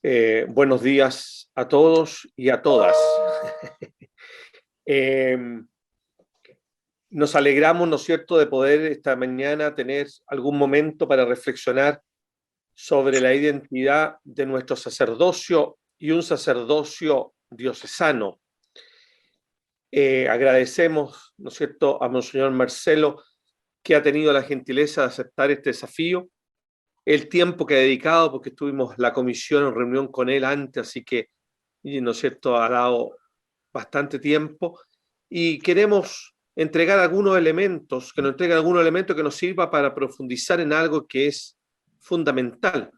Buenos días a todos y a todas. Eh, Nos alegramos, ¿no es cierto?, de poder esta mañana tener algún momento para reflexionar sobre la identidad de nuestro sacerdocio y un sacerdocio diocesano. Agradecemos, ¿no es cierto?, a Monseñor Marcelo, que ha tenido la gentileza de aceptar este desafío, el tiempo que ha dedicado, porque tuvimos la comisión en reunión con él antes, así que, ¿no es cierto?, ha dado bastante tiempo, y queremos entregar algunos elementos, que nos entreguen algunos elementos que nos sirva para profundizar en algo que es fundamental.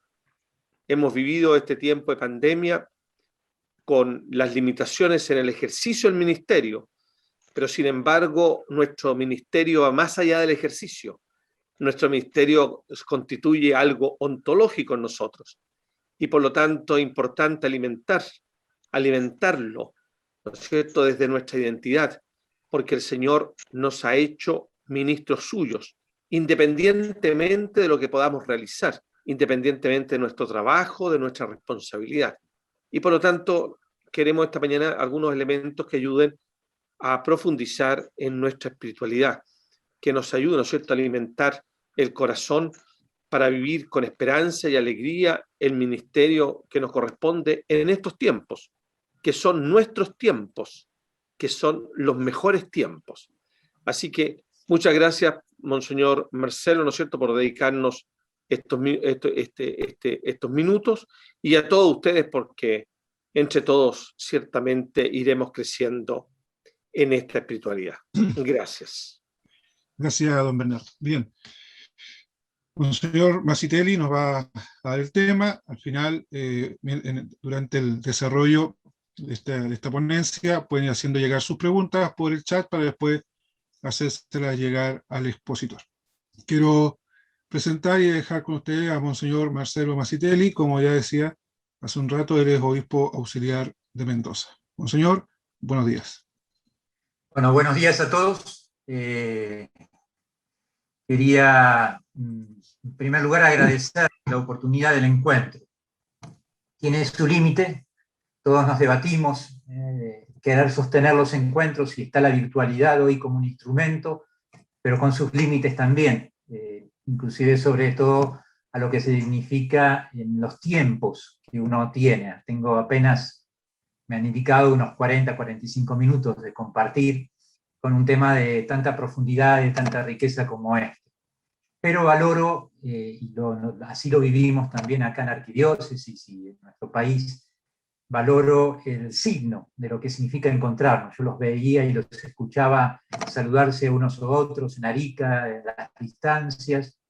Hemos vivido este tiempo de pandemia con las limitaciones en el ejercicio del ministerio, pero sin embargo nuestro ministerio va más allá del ejercicio. Nuestro ministerio constituye algo ontológico en nosotros y por lo tanto es importante alimentarlo, ¿no es cierto?, desde nuestra identidad, porque el Señor nos ha hecho ministros suyos, independientemente de lo que podamos realizar, independientemente de nuestro trabajo, de nuestra responsabilidad. Y por lo tanto, queremos esta mañana algunos elementos que ayuden a profundizar en nuestra espiritualidad, que nos ayuden, ¿no es cierto?, a alimentar el corazón para vivir con esperanza y alegría el ministerio que nos corresponde en estos tiempos, que son nuestros tiempos, que son los mejores tiempos. Así que muchas gracias, Monseñor Marcelo, ¿no es cierto?, por dedicarnos estos minutos, y a todos ustedes, porque entre todos ciertamente iremos creciendo en esta espiritualidad. Gracias. Gracias, don Bernardo. Bien. Monseñor Masitelli nos va a dar el tema. Al final, durante el desarrollo de esta ponencia, pueden ir haciendo llegar sus preguntas por el chat para después hacérselas llegar al expositor. Quiero presentar y dejar con ustedes a Monseñor Marcelo Masitelli. Como ya decía hace un rato, él es obispo auxiliar de Mendoza. Monseñor, buenos días. Bueno, buenos días a todos. Quería, en primer lugar, agradecer la oportunidad del encuentro. Tiene su límite, todos nos debatimos, querer sostener los encuentros, y está la virtualidad hoy como un instrumento, pero con sus límites también, inclusive sobre todo a lo que significa en los tiempos que uno tiene. Tengo apenas, me han indicado, unos 40, 45 minutos de compartir con un tema de tanta profundidad, de tanta riqueza como este. Pero valoro, y así lo vivimos también acá en la Arquidiócesis y en nuestro país, valoro el signo de lo que significa encontrarnos. Yo los veía y los escuchaba saludarse unos a otros en Arica, en las distancias,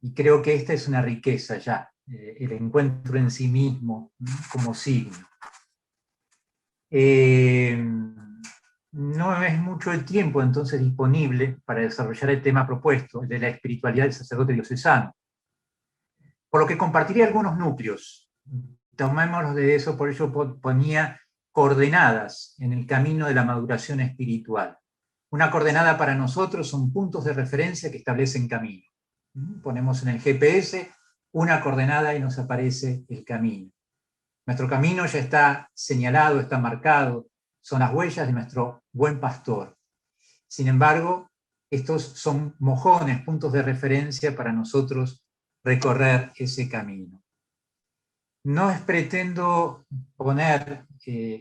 y creo que esta es una riqueza ya, el encuentro en sí mismo como signo. No es mucho el tiempo entonces disponible para desarrollar el tema propuesto, el de la espiritualidad del sacerdote diocesano. Por lo que compartiré algunos núcleos. Tomémoslos de eso, por ello ponía coordenadas en el camino de la maduración espiritual. Una coordenada para nosotros son puntos de referencia que establecen camino. Ponemos en el GPS una coordenada y nos aparece el camino. Nuestro camino ya está señalado, está marcado, son las huellas de nuestro buen pastor. Sin embargo, estos son mojones, puntos de referencia para nosotros recorrer ese camino. No pretendo poner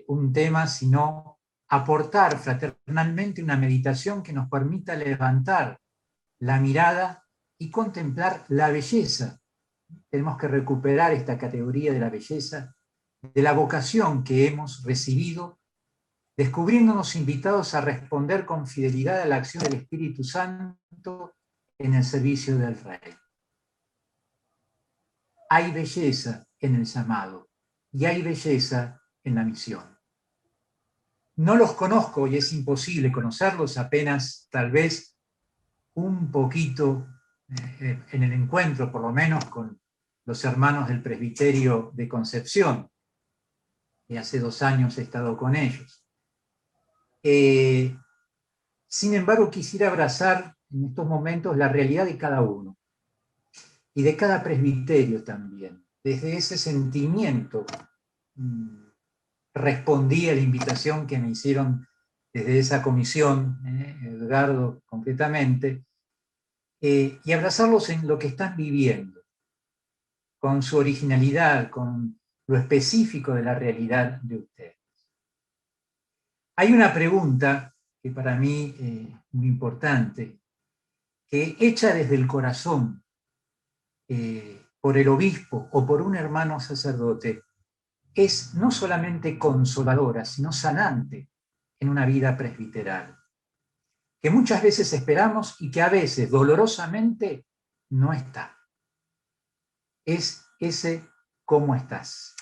un tema, sino aportar fraternalmente una meditación que nos permita levantar la mirada y contemplar la belleza. Tenemos que recuperar esta categoría de la belleza, de la vocación que hemos recibido, descubriéndonos invitados a responder con fidelidad a la acción del Espíritu Santo en el servicio del Rey. Hay belleza en el llamado y hay belleza en la misión. No los conozco y es imposible conocerlos, apenas tal vez un poquito en el encuentro, por lo menos con los hermanos del presbiterio de Concepción, y hace 2 años he estado con ellos. Sin embargo, quisiera abrazar en estos momentos la realidad de cada uno y de cada presbiterio también, desde ese sentimiento respondí a la invitación que me hicieron desde esa comisión, Edgardo concretamente, y abrazarlos en lo que están viviendo, con su originalidad, con lo específico de la realidad de ustedes. Hay una pregunta que para mí es muy importante, que hecha desde el corazón por el obispo o por un hermano sacerdote, es no solamente consoladora, sino sanante en una vida presbiteral, que muchas veces esperamos y que a veces dolorosamente no está. Es ese ¿cómo estás?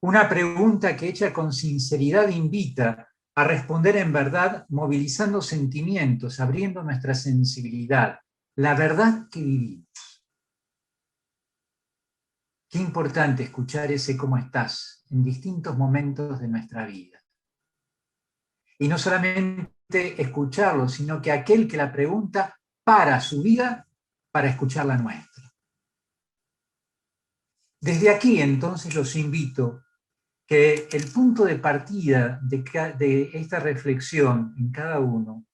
Una pregunta que hecha con sinceridad invita a responder en verdad, movilizando sentimientos, abriendo nuestra sensibilidad, la verdad que vivimos. Qué importante escuchar ese ¿cómo estás? En distintos momentos de nuestra vida. Y no solamente escucharlo, sino que aquel que la pregunta para su vida para escuchar la nuestra. Desde aquí, entonces, los invito que el punto de partida de esta reflexión en cada uno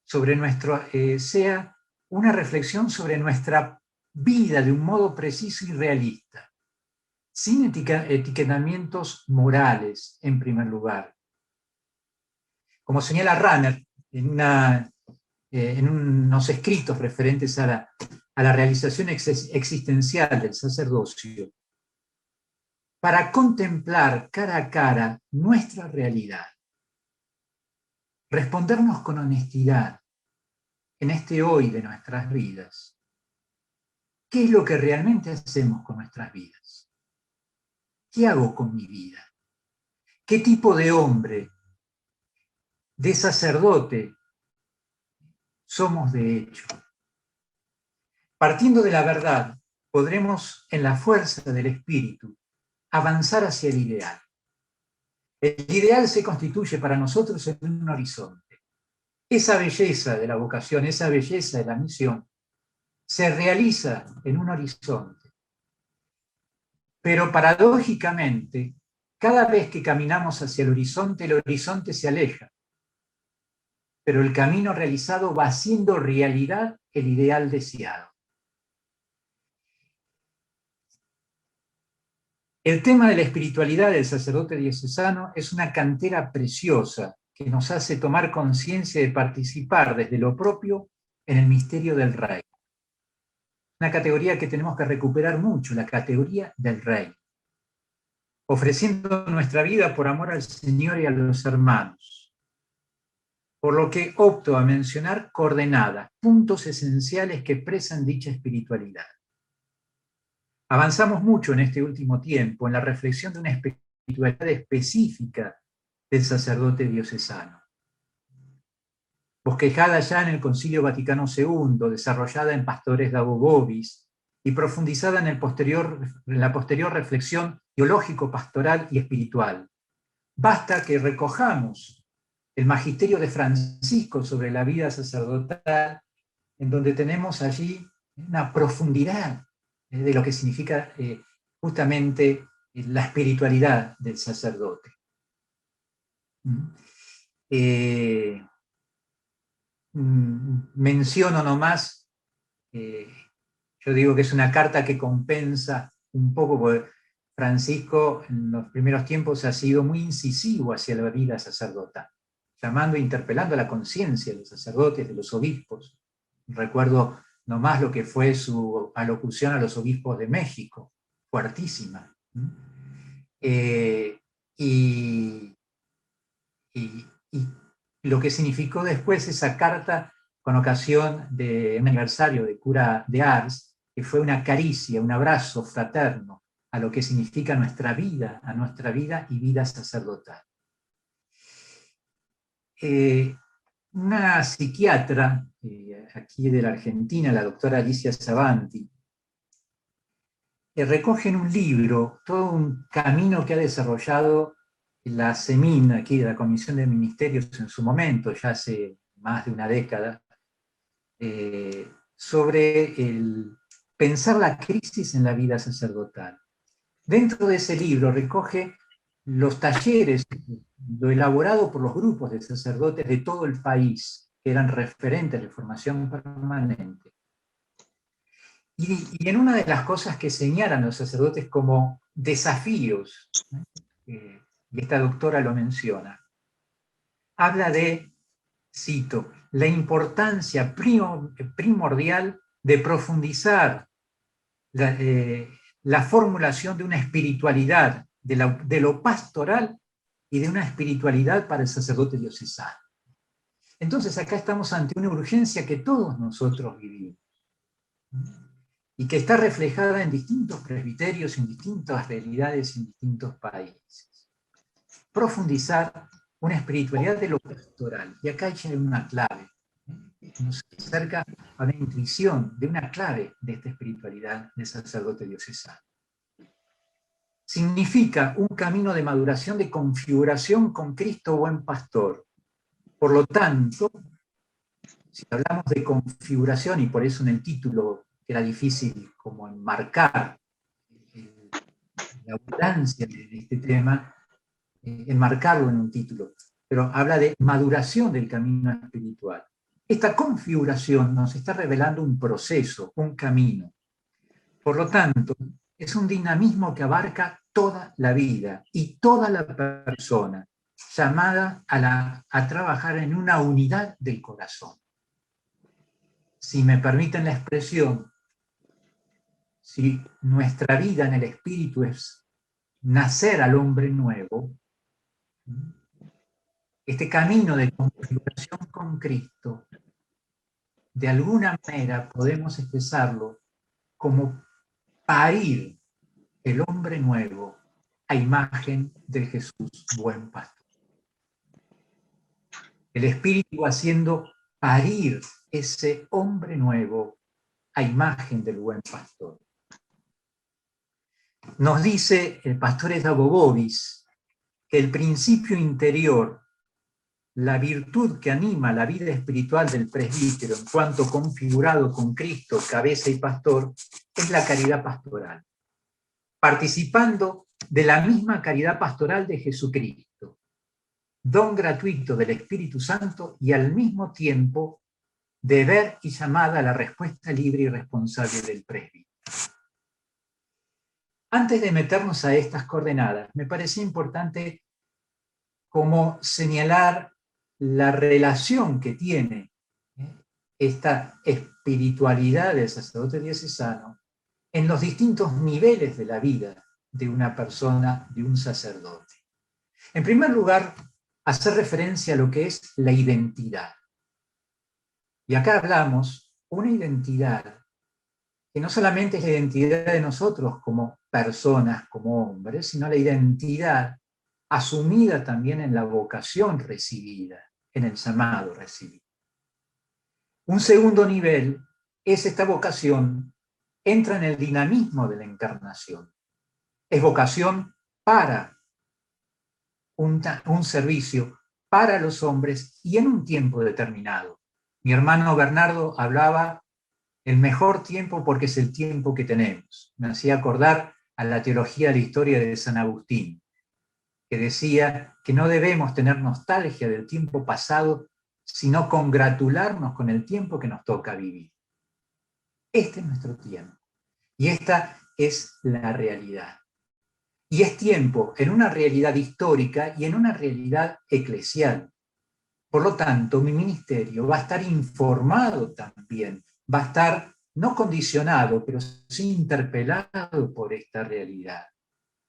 sobre sea una reflexión sobre nuestra vida de un modo preciso y realista, sin etiquetamientos morales, en primer lugar. Como señala Rahner en unos escritos referentes a la realización existencial del sacerdocio, para contemplar cara a cara nuestra realidad, respondernos con honestidad en este hoy de nuestras vidas. ¿Qué es lo que realmente hacemos con nuestras vidas? ¿Qué hago con mi vida? ¿Qué tipo de hombre, de sacerdote somos de hecho? Partiendo de la verdad, podremos, en la fuerza del espíritu, avanzar hacia el ideal. El ideal se constituye para nosotros en un horizonte. Esa belleza de la vocación, esa belleza de la misión, se realiza en un horizonte. Pero paradójicamente, cada vez que caminamos hacia el horizonte se aleja. Pero el camino realizado va haciendo realidad el ideal deseado. El tema de la espiritualidad del sacerdote diocesano es una cantera preciosa que nos hace tomar conciencia de participar desde lo propio en el misterio del Rey. Una categoría que tenemos que recuperar mucho, la categoría del Rey. Ofreciendo nuestra vida por amor al Señor y a los hermanos. Por lo que opto a mencionar coordenadas, puntos esenciales que expresan dicha espiritualidad. Avanzamos mucho en este último tiempo en la reflexión de una espiritualidad específica del sacerdote diocesano. Bosquejada ya en el Concilio Vaticano II, desarrollada en Pastores Davo Bovis y profundizada en la posterior reflexión teológico-pastoral y espiritual. Basta que recojamos el magisterio de Francisco sobre la vida sacerdotal, en donde tenemos allí una profundidad de lo que significa justamente la espiritualidad del sacerdote. Menciono nomás, yo digo que es una carta que compensa un poco, porque Francisco en los primeros tiempos ha sido muy incisivo hacia la vida sacerdotal, llamando e interpelando a la conciencia de los sacerdotes, de los obispos. Recuerdo nomás lo que fue su alocución a los obispos de México, fuertísima. Y lo que significó después esa carta con ocasión de un aniversario de cura de Ars, que fue una caricia, un abrazo fraterno a lo que significa nuestra vida, a nuestra vida y vida sacerdotal. Una psiquiatra aquí de la Argentina, la doctora Alicia Savanti, recoge en un libro todo un camino que ha desarrollado la CEMIN, aquí de la Comisión de Ministerios en su momento, ya hace más de una década, sobre el pensar la crisis en la vida sacerdotal. Dentro de ese libro recoge los talleres, lo elaborado por los grupos de sacerdotes de todo el país, que eran referentes de formación permanente. Y en una de las cosas que señalan los sacerdotes como desafíos, y esta doctora lo menciona, habla de, cito, la importancia primordial de profundizar la formulación de una espiritualidad, de lo pastoral y de una espiritualidad para el sacerdote diocesano. Entonces acá estamos ante una urgencia que todos nosotros vivimos y que está reflejada en distintos presbiterios, en distintas realidades, en distintos países. Profundizar una espiritualidad de lo pastoral. Y acá hay una clave. Nos acerca a una intuición de una clave de esta espiritualidad del sacerdote diocesano. Significa un camino de maduración, de configuración con Cristo buen pastor. Por lo tanto, si hablamos de configuración, y por eso en el título era difícil como enmarcar la abundancia de este tema, enmarcarlo en un título, pero habla de maduración del camino espiritual. Esta configuración nos está revelando un proceso, un camino. Por lo tanto, es un dinamismo que abarca toda la vida y toda la persona, llamada a trabajar en una unidad del corazón. Si me permiten la expresión, si nuestra vida en el espíritu es nacer al hombre nuevo, este camino de configuración con Cristo, de alguna manera podemos expresarlo como parir el hombre nuevo a imagen de Jesús, buen pastor. El Espíritu haciendo parir ese hombre nuevo a imagen del buen pastor. Nos dice el pastor Edabobobis que el principio interior, la virtud que anima la vida espiritual del presbítero en cuanto configurado con Cristo, cabeza y pastor, es la caridad pastoral, participando de la misma caridad pastoral de Jesucristo, don gratuito del Espíritu Santo y al mismo tiempo deber y llamada a la respuesta libre y responsable del presbítero. Antes de meternos a estas coordenadas, me parecía importante como señalar la relación que tiene esta espiritualidad del sacerdote diocesano en los distintos niveles de la vida de una persona, de un sacerdote. En primer lugar, hacer referencia a lo que es la identidad. Y acá hablamos una identidad que no solamente es la identidad de nosotros como personas, como hombres, sino la identidad asumida también en la vocación recibida, en el llamado recibido. Un segundo nivel es esta vocación, entra en el dinamismo de la encarnación. Es vocación para un servicio para los hombres y en un tiempo determinado. Mi hermano Bernardo hablaba el mejor tiempo porque es el tiempo que tenemos. Me hacía acordar a la teología de la historia de San Agustín, que decía que no debemos tener nostalgia del tiempo pasado, sino congratularnos con el tiempo que nos toca vivir. Este es nuestro tiempo. Y esta es la realidad. Y es tiempo en una realidad histórica y en una realidad eclesial. Por lo tanto, mi ministerio va a estar informado también, va a estar no condicionado, pero sí interpelado por esta realidad,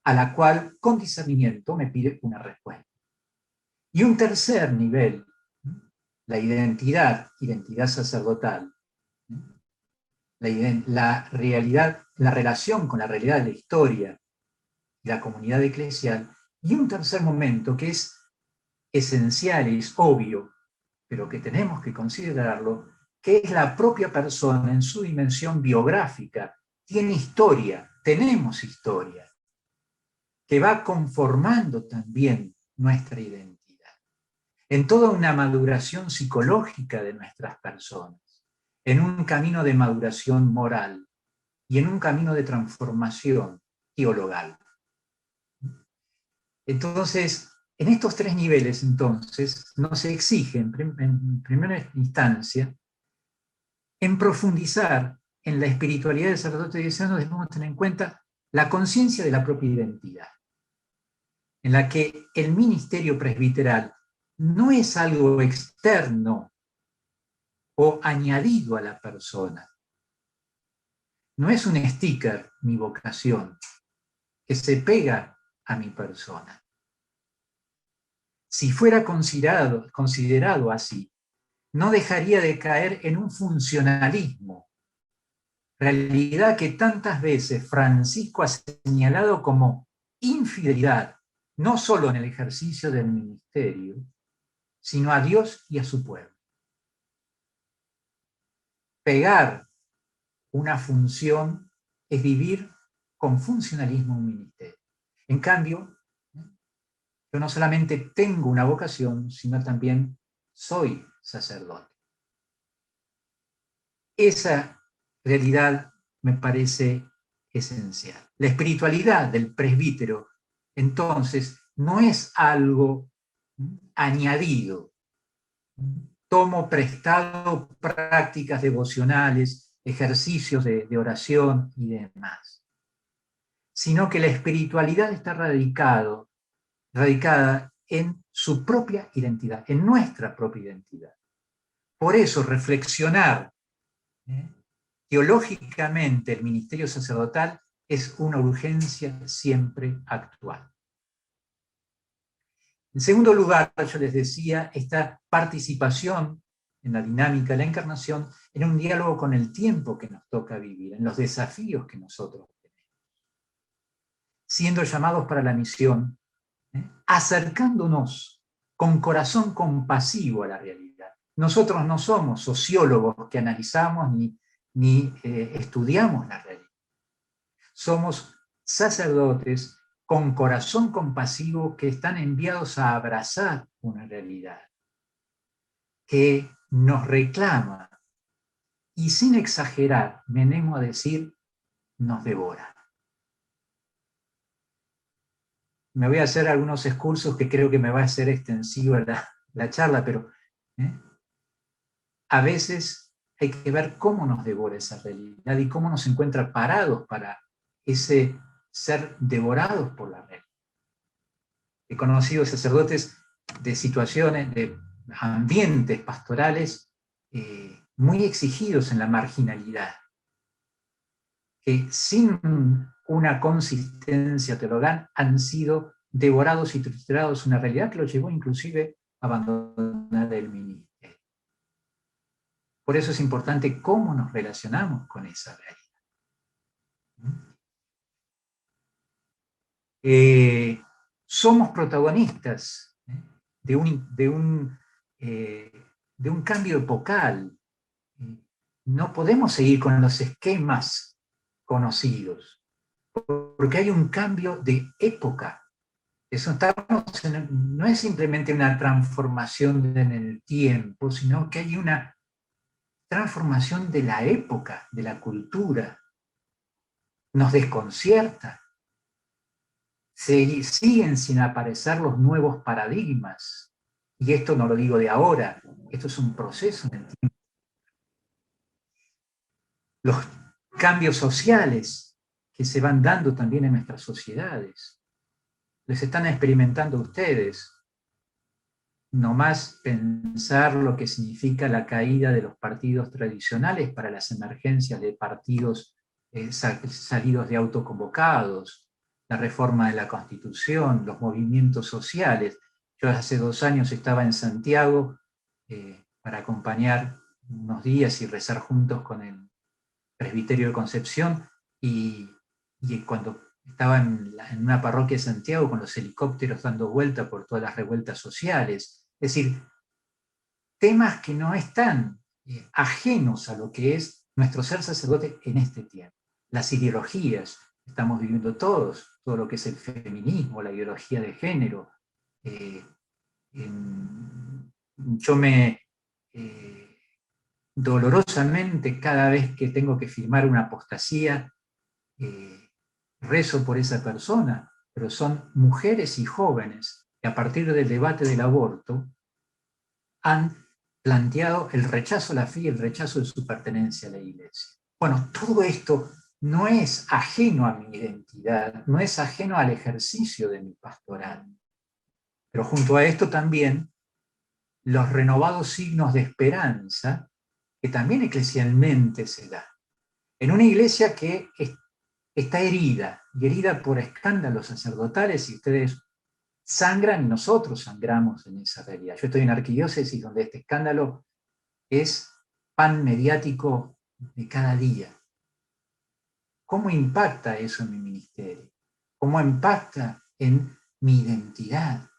a la cual con discernimiento me pide una respuesta. Y un tercer nivel, la identidad sacerdotal, la realidad, la relación con la realidad de la historia y la comunidad eclesial, y un tercer momento que es esencial y es obvio, pero que tenemos que considerarlo, que es la propia persona en su dimensión biográfica. Tiene historia, tenemos historia, que va conformando también nuestra identidad, en toda una maduración psicológica de nuestras personas, en un camino de maduración moral y en un camino de transformación teologal. Entonces, en estos tres niveles, entonces, nos exige, en primera instancia, en profundizar en la espiritualidad del sacerdote diocesano, debemos tener en cuenta la conciencia de la propia identidad, en la que el ministerio presbiteral no es algo externo o añadido a la persona. No es un sticker mi vocación que se pega a mi persona. Si fuera considerado así, no dejaría de caer en un funcionalismo, realidad que tantas veces Francisco ha señalado como infidelidad, no solo en el ejercicio del ministerio, sino a Dios y a su pueblo. Pegar una función es vivir con funcionalismo un ministerio. En cambio, yo no solamente tengo una vocación, sino también soy sacerdote. Esa realidad me parece esencial. La espiritualidad del presbítero, entonces, no es algo añadido. Tomo prestado prácticas devocionales, ejercicios de oración y demás. Sino que la espiritualidad está radicada en su propia identidad, en nuestra propia identidad. Por eso reflexionar teológicamente el ministerio sacerdotal es una urgencia siempre actual. En segundo lugar, yo les decía, esta participación en la dinámica de la encarnación en un diálogo con el tiempo que nos toca vivir, en los desafíos que nosotros tenemos. Siendo llamados para la misión, acercándonos con corazón compasivo a la realidad. Nosotros no somos sociólogos que analizamos ni estudiamos la realidad. Somos sacerdotes con corazón compasivo que están enviados a abrazar una realidad que nos reclama y, sin exagerar, me animo a decir, nos devora. Me voy a hacer algunos excursos que creo que me va a ser extensiva la charla, pero a veces hay que ver cómo nos devora esa realidad y cómo nos encuentra parados para ese ser devorados por la realidad. He conocido sacerdotes de situaciones, de ambientes pastorales muy exigidos en la marginalidad, que sin una consistencia teologal han sido devorados y triturados, una realidad que los llevó inclusive a abandonar el ministerio. Por eso es importante cómo nos relacionamos con esa realidad. Somos protagonistas de un cambio epocal. No podemos seguir con los esquemas conocidos, porque hay un cambio de época. No es simplemente una transformación en el tiempo, sino que hay una transformación de la época, de la cultura. Nos desconcierta. Siguen sin aparecer los nuevos paradigmas. Y esto no lo digo de ahora, esto es un proceso en el tiempo. Los cambios sociales que se van dando también en nuestras sociedades, les están experimentando ustedes. No más pensar lo que significa la caída de los partidos tradicionales para las emergencias de partidos salidos de autoconvocados, la reforma de la Constitución, los movimientos sociales. Yo hace 2 años estaba en Santiago para acompañar unos días y rezar juntos con el presbiterio de Concepción, y cuando estaba en una parroquia de Santiago con los helicópteros dando vuelta por todas las revueltas sociales. Es decir, temas que no están ajenos a lo que es nuestro ser sacerdote en este tiempo. Las ideologías, estamos viviendo todos, todo lo que es el feminismo, la ideología de género. Yo me dolorosamente, cada vez que tengo que firmar una apostasía, rezo por esa persona, pero son mujeres y jóvenes que a partir del debate del aborto han planteado el rechazo a la fe y el rechazo de su pertenencia a la Iglesia. Bueno, todo esto no es ajeno a mi identidad, no es ajeno al ejercicio de mi pastoral. Pero junto a esto también los renovados signos de esperanza que también eclesialmente se da. En una iglesia que está herida, y herida por escándalos sacerdotales, y ustedes sangran y nosotros sangramos en esa realidad. Yo estoy en arquidiócesis donde este escándalo es pan mediático de cada día. ¿Cómo impacta eso en mi ministerio? ¿Cómo impacta en mi identidad?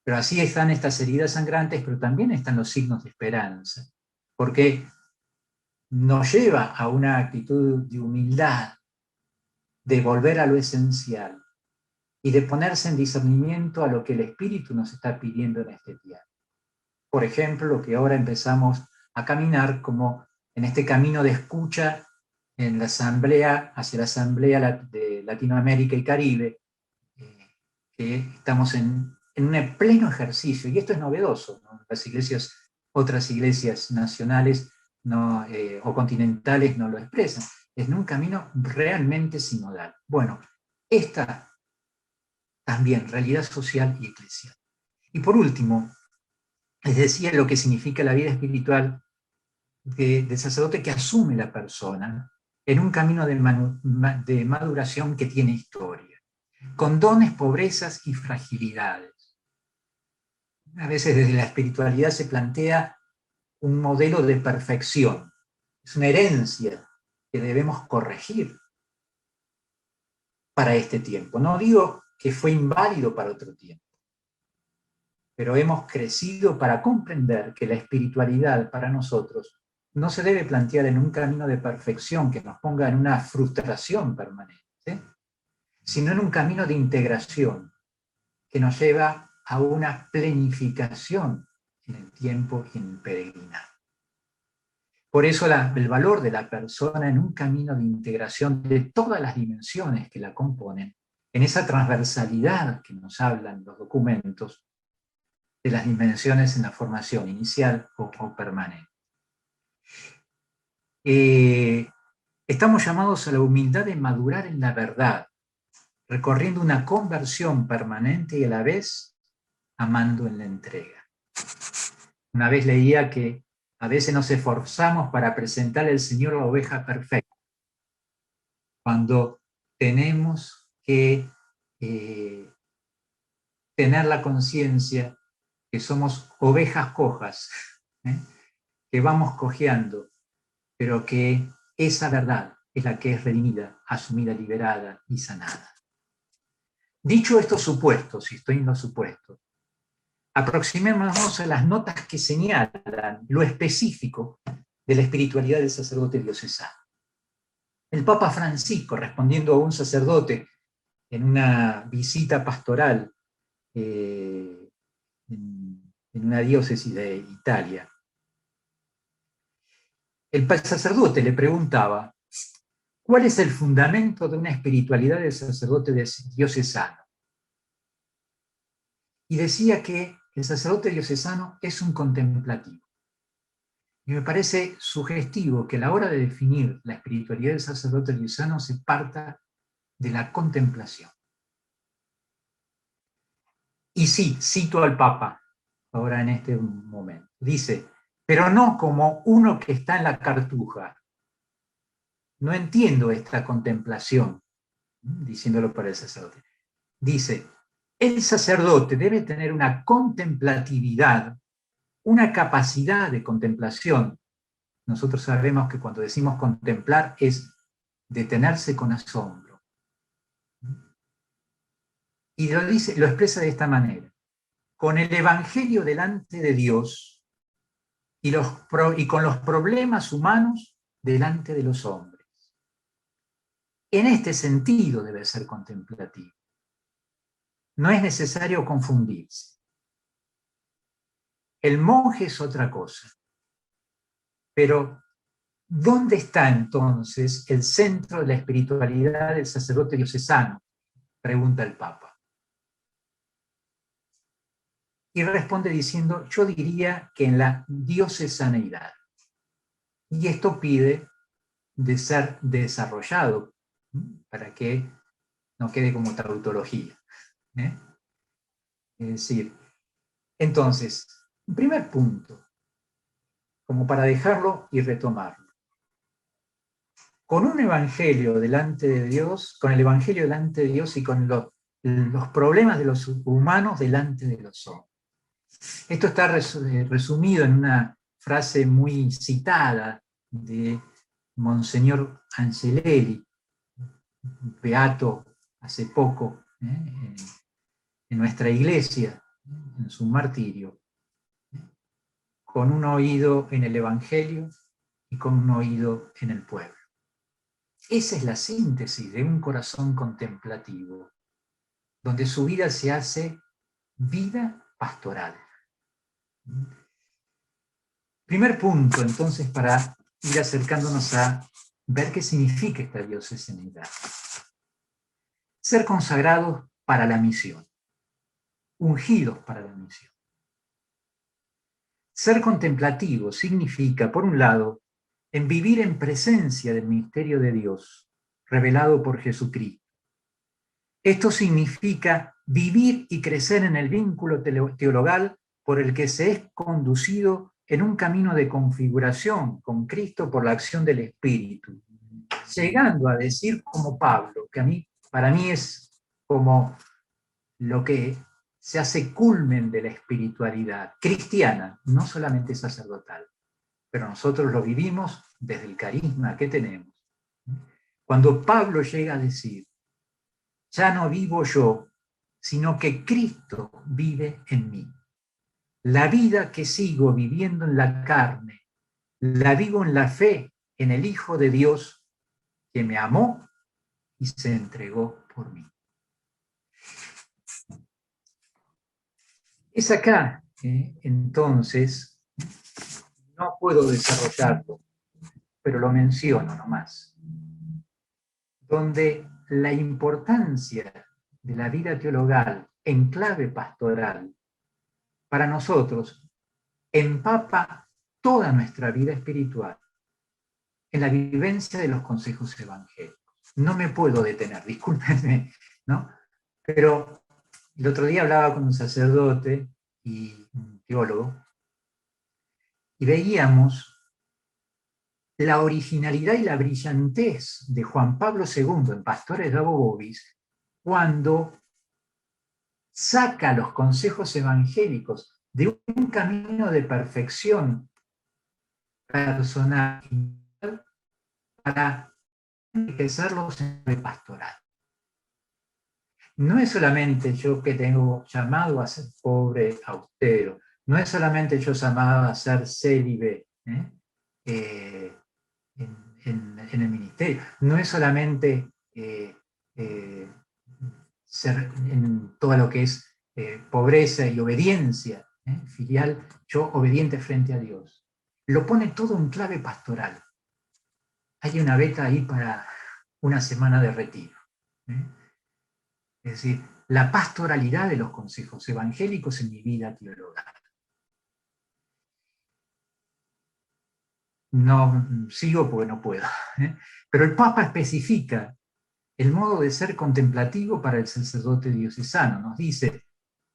Pero así están estas heridas sangrantes, pero también están los signos de esperanza, porque nos lleva a una actitud de humildad, de volver a lo esencial y de ponerse en discernimiento a lo que el Espíritu nos está pidiendo en este tiempo. Por ejemplo, lo que ahora empezamos a caminar como en este camino de escucha en la asamblea, hacia la asamblea de Latinoamérica y Caribe, que estamos en un pleno ejercicio, y esto es novedoso, ¿no? Las iglesias, otras iglesias nacionales o continentales no lo expresan, es en un camino realmente sinodal. Bueno, esta también, realidad social y eclesial. Y por último, les decía lo que significa la vida espiritual del sacerdote que asume la persona en un camino de maduración que tiene historia, con dones, pobrezas y fragilidades. A veces desde la espiritualidad se plantea un modelo de perfección. Es una herencia que debemos corregir para este tiempo. No digo que fue inválido para otro tiempo, pero hemos crecido para comprender que la espiritualidad para nosotros no se debe plantear en un camino de perfección que nos ponga en una frustración permanente, sino en un camino de integración que nos lleva a una plenificación en el tiempo y en el peregrinar. Por eso el valor de la persona en un camino de integración de todas las dimensiones que la componen, en esa transversalidad que nos hablan los documentos, de las dimensiones en la formación inicial o permanente. Estamos llamados a la humildad de madurar en la verdad, recorriendo una conversión permanente y a la vez amando en la entrega. Una vez leía que a veces nos esforzamos para presentar al Señor la oveja perfecta, cuando tenemos que tener la conciencia que somos ovejas cojas, que vamos cojeando, pero que esa verdad es la que es redimida, asumida, liberada y sanada. Dicho estos supuestos, y estoy en los supuestos, aproximémonos a las notas que señalan lo específico de la espiritualidad del sacerdote diocesano. El Papa Francisco, respondiendo a un sacerdote en una visita pastoral en una diócesis de Italia, el sacerdote le preguntaba: ¿cuál es el fundamento de una espiritualidad del sacerdote diocesano? Y decía que el sacerdote diocesano es un contemplativo. Y me parece sugestivo que a la hora de definir la espiritualidad del sacerdote diocesano se parta de la contemplación. Y sí, cito al Papa ahora en este momento. Dice: pero no como uno que está en la cartuja. No entiendo esta contemplación, diciéndolo para el sacerdote. Dice: el sacerdote debe tener una contemplatividad, una capacidad de contemplación. Nosotros sabemos que cuando decimos contemplar es detenerse con asombro. Y lo expresa de esta manera: con el Evangelio delante de Dios y con los problemas humanos delante de los hombres. En este sentido debe ser contemplativo. No es necesario confundirse. El monje es otra cosa. Pero, ¿dónde está entonces el centro de la espiritualidad del sacerdote diocesano? Pregunta el Papa. Y responde diciendo, yo diría que en la diocesaneidad. Y esto pide de ser desarrollado, para que no quede como tautología. Es decir, entonces, primer punto, como para dejarlo y retomarlo. Con un evangelio delante de Dios, con el evangelio delante de Dios y con los problemas de los humanos delante de los hombres. Esto está resumido en una frase muy citada de Monseñor Angelelli, beato hace poco, en nuestra iglesia, en su martirio, con un oído en el Evangelio y con un oído en el pueblo. Esa es la síntesis de un corazón contemplativo, donde su vida se hace vida pastoral. Primer punto, entonces, para ir acercándonos a ver qué significa esta diocesanidad. Ser consagrados para la misión, ungidos para la misión. Ser contemplativo significa, por un lado, en vivir en presencia del misterio de Dios, revelado por Jesucristo. Esto significa vivir y crecer en el vínculo teologal por el que se es conducido en un camino de configuración con Cristo por la acción del Espíritu, llegando a decir como Pablo, que para mí es como lo que se hace culmen de la espiritualidad cristiana, no solamente sacerdotal, pero nosotros lo vivimos desde el carisma que tenemos. Cuando Pablo llega a decir, ya no vivo yo, sino que Cristo vive en mí. La vida que sigo viviendo en la carne, la vivo en la fe en el Hijo de Dios que me amó y se entregó por mí. Es acá, entonces, no puedo desarrollarlo, pero lo menciono nomás, donde la importancia de la vida teologal en clave pastoral para nosotros empapa toda nuestra vida espiritual en la vivencia de los consejos evangélicos. No me puedo detener, discúlpenme, ¿no? Pero el otro día hablaba con un sacerdote y un teólogo y veíamos la originalidad y la brillantez de Juan Pablo II en Pastores Dabo Bovis cuando saca los consejos evangélicos de un camino de perfección personal para enriquecerlos en el pastoral. No es solamente yo que tengo llamado a ser pobre, austero, no es solamente yo llamado a ser célibe en el ministerio, no es solamente ser en todo lo que es pobreza y obediencia filial, yo obediente frente a Dios. Lo pone todo en clave pastoral. Hay una beta ahí para una semana de retiro. Es decir, la pastoralidad de los consejos evangélicos en mi vida teologal. No sigo porque no puedo. Pero el Papa especifica el modo de ser contemplativo para el sacerdote diocesano. Nos dice,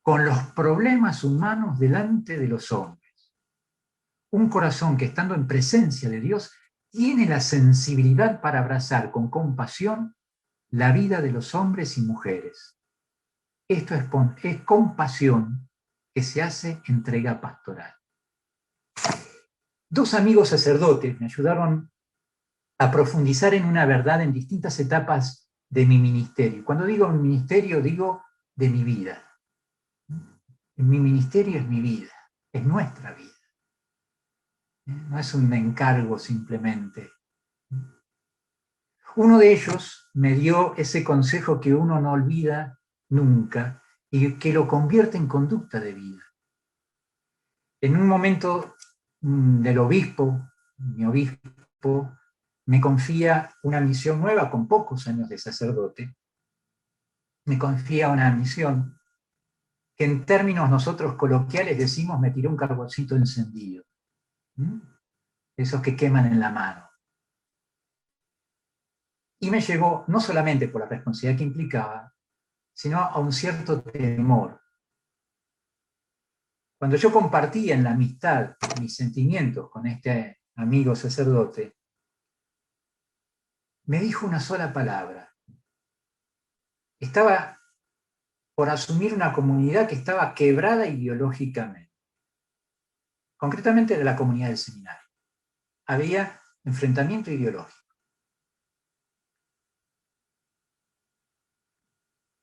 con los problemas humanos delante de los hombres. Un corazón que estando en presencia de Dios tiene la sensibilidad para abrazar con compasión la vida de los hombres y mujeres. Esto es compasión que se hace entrega pastoral. Dos amigos sacerdotes me ayudaron a profundizar en una verdad en distintas etapas de mi ministerio. Cuando digo mi ministerio, digo de mi vida. Mi ministerio es mi vida, es nuestra vida. No es un encargo simplemente. Uno de ellos me dio ese consejo que uno no olvida nunca y que lo convierte en conducta de vida. En un momento del obispo, mi obispo, me confía una misión nueva con pocos años de sacerdote me confía una misión que en términos nosotros coloquiales decimos me tiró un carboncito encendido. Esos que queman en la mano. Y me llegó no solamente por la responsabilidad que implicaba, sino a un cierto temor. Cuando yo compartía en la amistad mis sentimientos con este amigo sacerdote, me dijo una sola palabra. Estaba por asumir una comunidad que estaba quebrada ideológicamente, concretamente de la comunidad del seminario. Había enfrentamiento ideológico.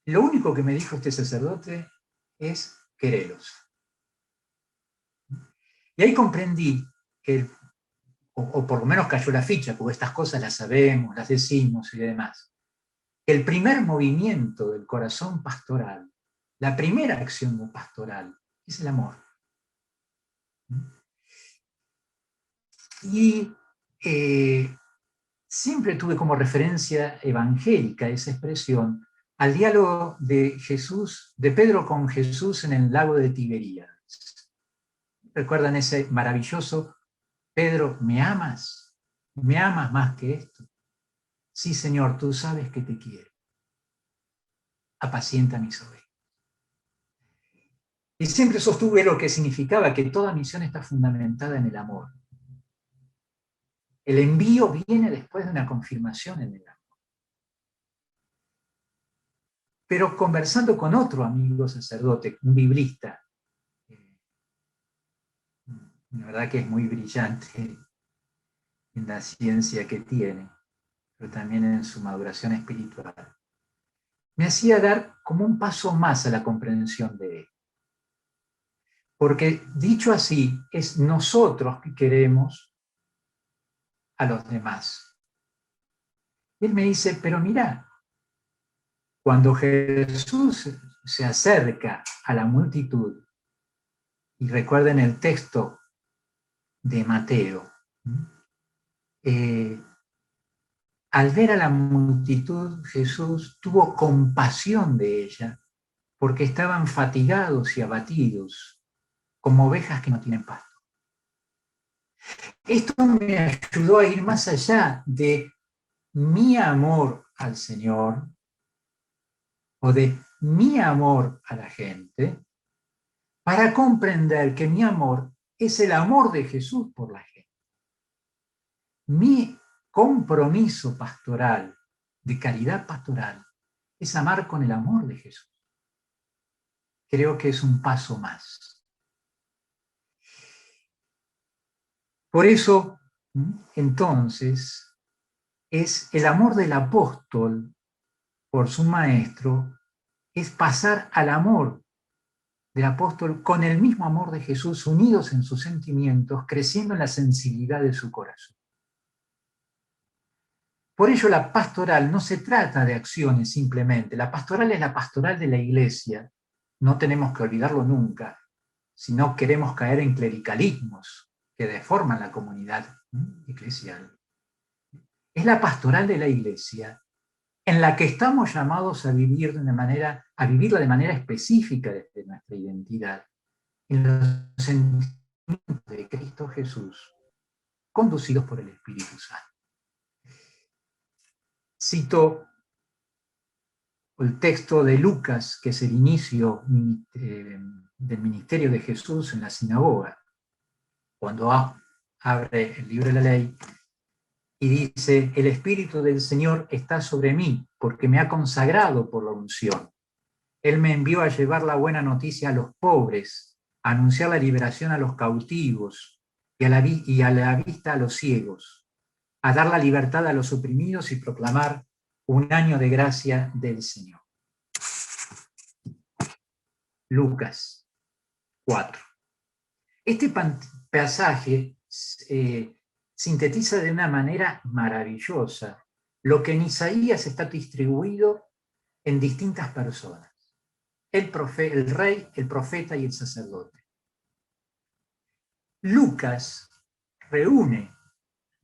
Lo único que me dijo este sacerdote es querelos. Y ahí comprendí que, o por lo menos cayó la ficha, porque estas cosas las sabemos, las decimos y demás, que el primer movimiento del corazón pastoral, la primera acción pastoral, es el amor. Y siempre tuve como referencia evangélica esa expresión al diálogo de Jesús, de Pedro con Jesús en el lago de Tiberíades. ¿Recuerdan ese maravilloso Pedro, ¿me amas? ¿Me amas más que esto? Sí, Señor, tú sabes que te quiero. Apacienta mis ovejas. Y siempre sostuve lo que significaba que toda misión está fundamentada en el amor. El envío viene después de una confirmación en el amor. Pero conversando con otro amigo sacerdote, un biblista, la verdad que es muy brillante en la ciencia que tiene, pero también en su maduración espiritual, me hacía dar como un paso más a la comprensión de él. Porque dicho así, es nosotros que queremos a los demás. Y él me dice, pero mira, cuando Jesús se acerca a la multitud, y recuerden el texto de Mateo, al ver a la multitud, Jesús tuvo compasión de ella, porque estaban fatigados y abatidos, como ovejas que no tienen pasto. Esto me ayudó a ir más allá de mi amor al Señor o de mi amor a la gente, para comprender que mi amor es el amor de Jesús por la gente. Mi compromiso pastoral, de caridad pastoral, es amar con el amor de Jesús. Creo que es un paso más. Por eso, entonces, es el amor del apóstol por su maestro, es pasar al amor del apóstol con el mismo amor de Jesús, unidos en sus sentimientos, creciendo en la sensibilidad de su corazón. Por ello la pastoral no se trata de acciones simplemente, la pastoral es la pastoral de la Iglesia, no tenemos que olvidarlo nunca, si no queremos caer en clericalismos que deforman la comunidad eclesial. Es la pastoral de la Iglesia en la que estamos llamados a vivir a vivirla de manera específica desde nuestra identidad, en los sentimientos de Cristo Jesús, conducidos por el Espíritu Santo. Cito el texto de Lucas, que es el inicio del ministerio de Jesús en la sinagoga, cuando abre el libro de la ley y dice: el Espíritu del Señor está sobre mí, porque me ha consagrado por la unción. Él me envió a llevar la buena noticia a los pobres, a anunciar la liberación a los cautivos y a la vista a los ciegos, a dar la libertad a los oprimidos y proclamar un año de gracia del Señor. Lucas 4. Este pasaje sintetiza de una manera maravillosa lo que en Isaías está distribuido en distintas personas: el rey, el profeta y el sacerdote. Lucas reúne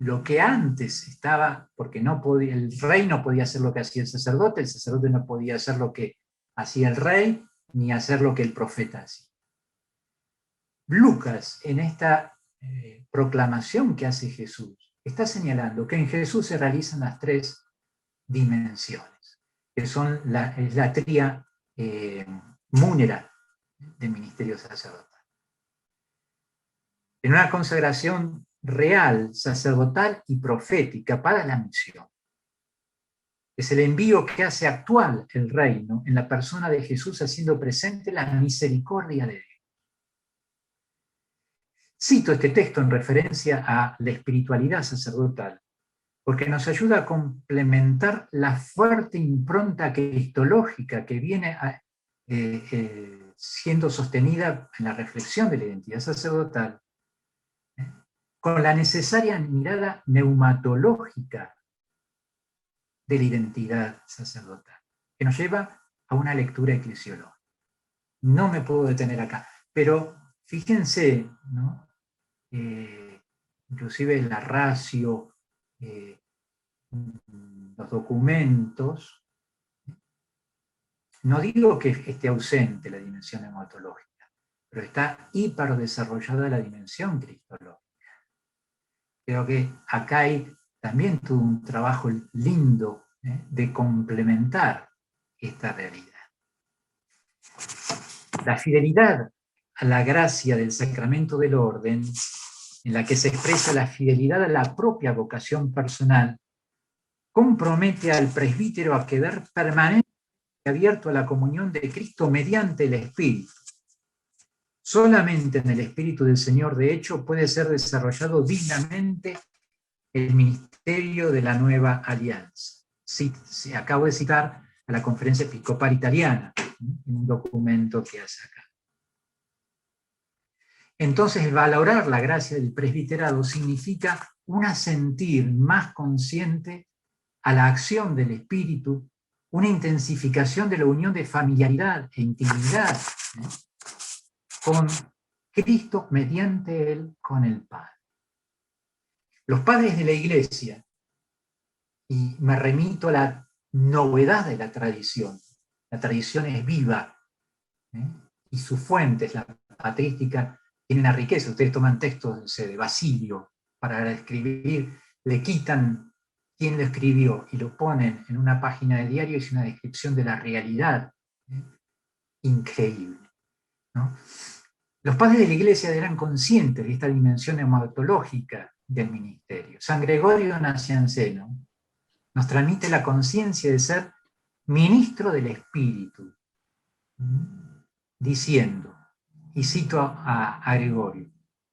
lo que antes estaba, porque el rey no podía hacer lo que hacía el sacerdote no podía hacer lo que hacía el rey, ni hacer lo que el profeta hacía. Lucas, en esta proclamación que hace Jesús, está señalando que en Jesús se realizan las tres dimensiones, que son la tría múnera del ministerio sacerdotal. En una consagración real, sacerdotal y profética para la misión. Es el envío que hace actual el reino en la persona de Jesús, haciendo presente la misericordia de Dios. Cito este texto en referencia a la espiritualidad sacerdotal, porque nos ayuda a complementar la fuerte impronta cristológica que viene siendo sostenida en la reflexión de la identidad sacerdotal, con la necesaria mirada neumatológica de la identidad sacerdotal, que nos lleva a una lectura eclesiológica. No me puedo detener acá, pero fíjense, ¿no? Inclusive la ratio, los documentos, no digo que esté ausente la dimensión hematológica, pero está hiperdesarrollada la dimensión cristológica. Creo que acá hay también todo un trabajo lindo de complementar esta realidad. La fidelidad a la gracia del sacramento del orden, en la que se expresa la fidelidad a la propia vocación personal, compromete al presbítero a quedar permanente y abierto a la comunión de Cristo mediante el Espíritu. Solamente en el Espíritu del Señor, de hecho, puede ser desarrollado dignamente el ministerio de la nueva alianza. Sí, acabo de citar a la Conferencia Episcopal Italiana, en un documento que hace acá. Entonces, el valorar la gracia del presbiterado significa un asentir más consciente a la acción del Espíritu, una intensificación de la unión de familiaridad e intimidad con Cristo mediante Él con el Padre. Los padres de la Iglesia, y me remito a la novedad de la tradición es viva, y sus fuentes, la patrística, tiene una riqueza. Ustedes toman textos de Basilio para escribir, le quitan quién lo escribió y lo ponen en una página de diario, y es una descripción de la realidad increíble, ¿no? Los padres de la Iglesia eran conscientes de esta dimensión hematológica del ministerio. San Gregorio Nacianceno nos transmite la conciencia de ser ministro del Espíritu, diciendo, y cito a Gregorio: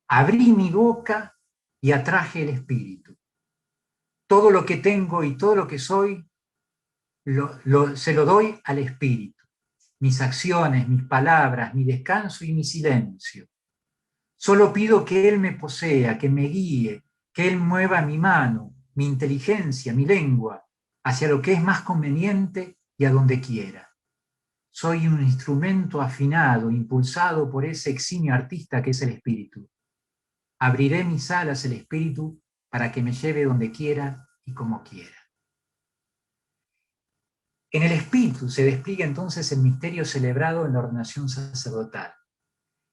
abrí mi boca y atraje el Espíritu. Todo lo que tengo y todo lo que soy se lo doy al Espíritu. Mis acciones, mis palabras, mi descanso y mi silencio. Solo pido que Él me posea, que me guíe, que Él mueva mi mano, mi inteligencia, mi lengua, hacia lo que es más conveniente y a donde quiera. Soy un instrumento afinado, impulsado por ese eximio artista que es el Espíritu. Abriré mis alas al Espíritu para que me lleve donde quiera y como quiera. En el Espíritu se despliega entonces el misterio celebrado en la ordenación sacerdotal.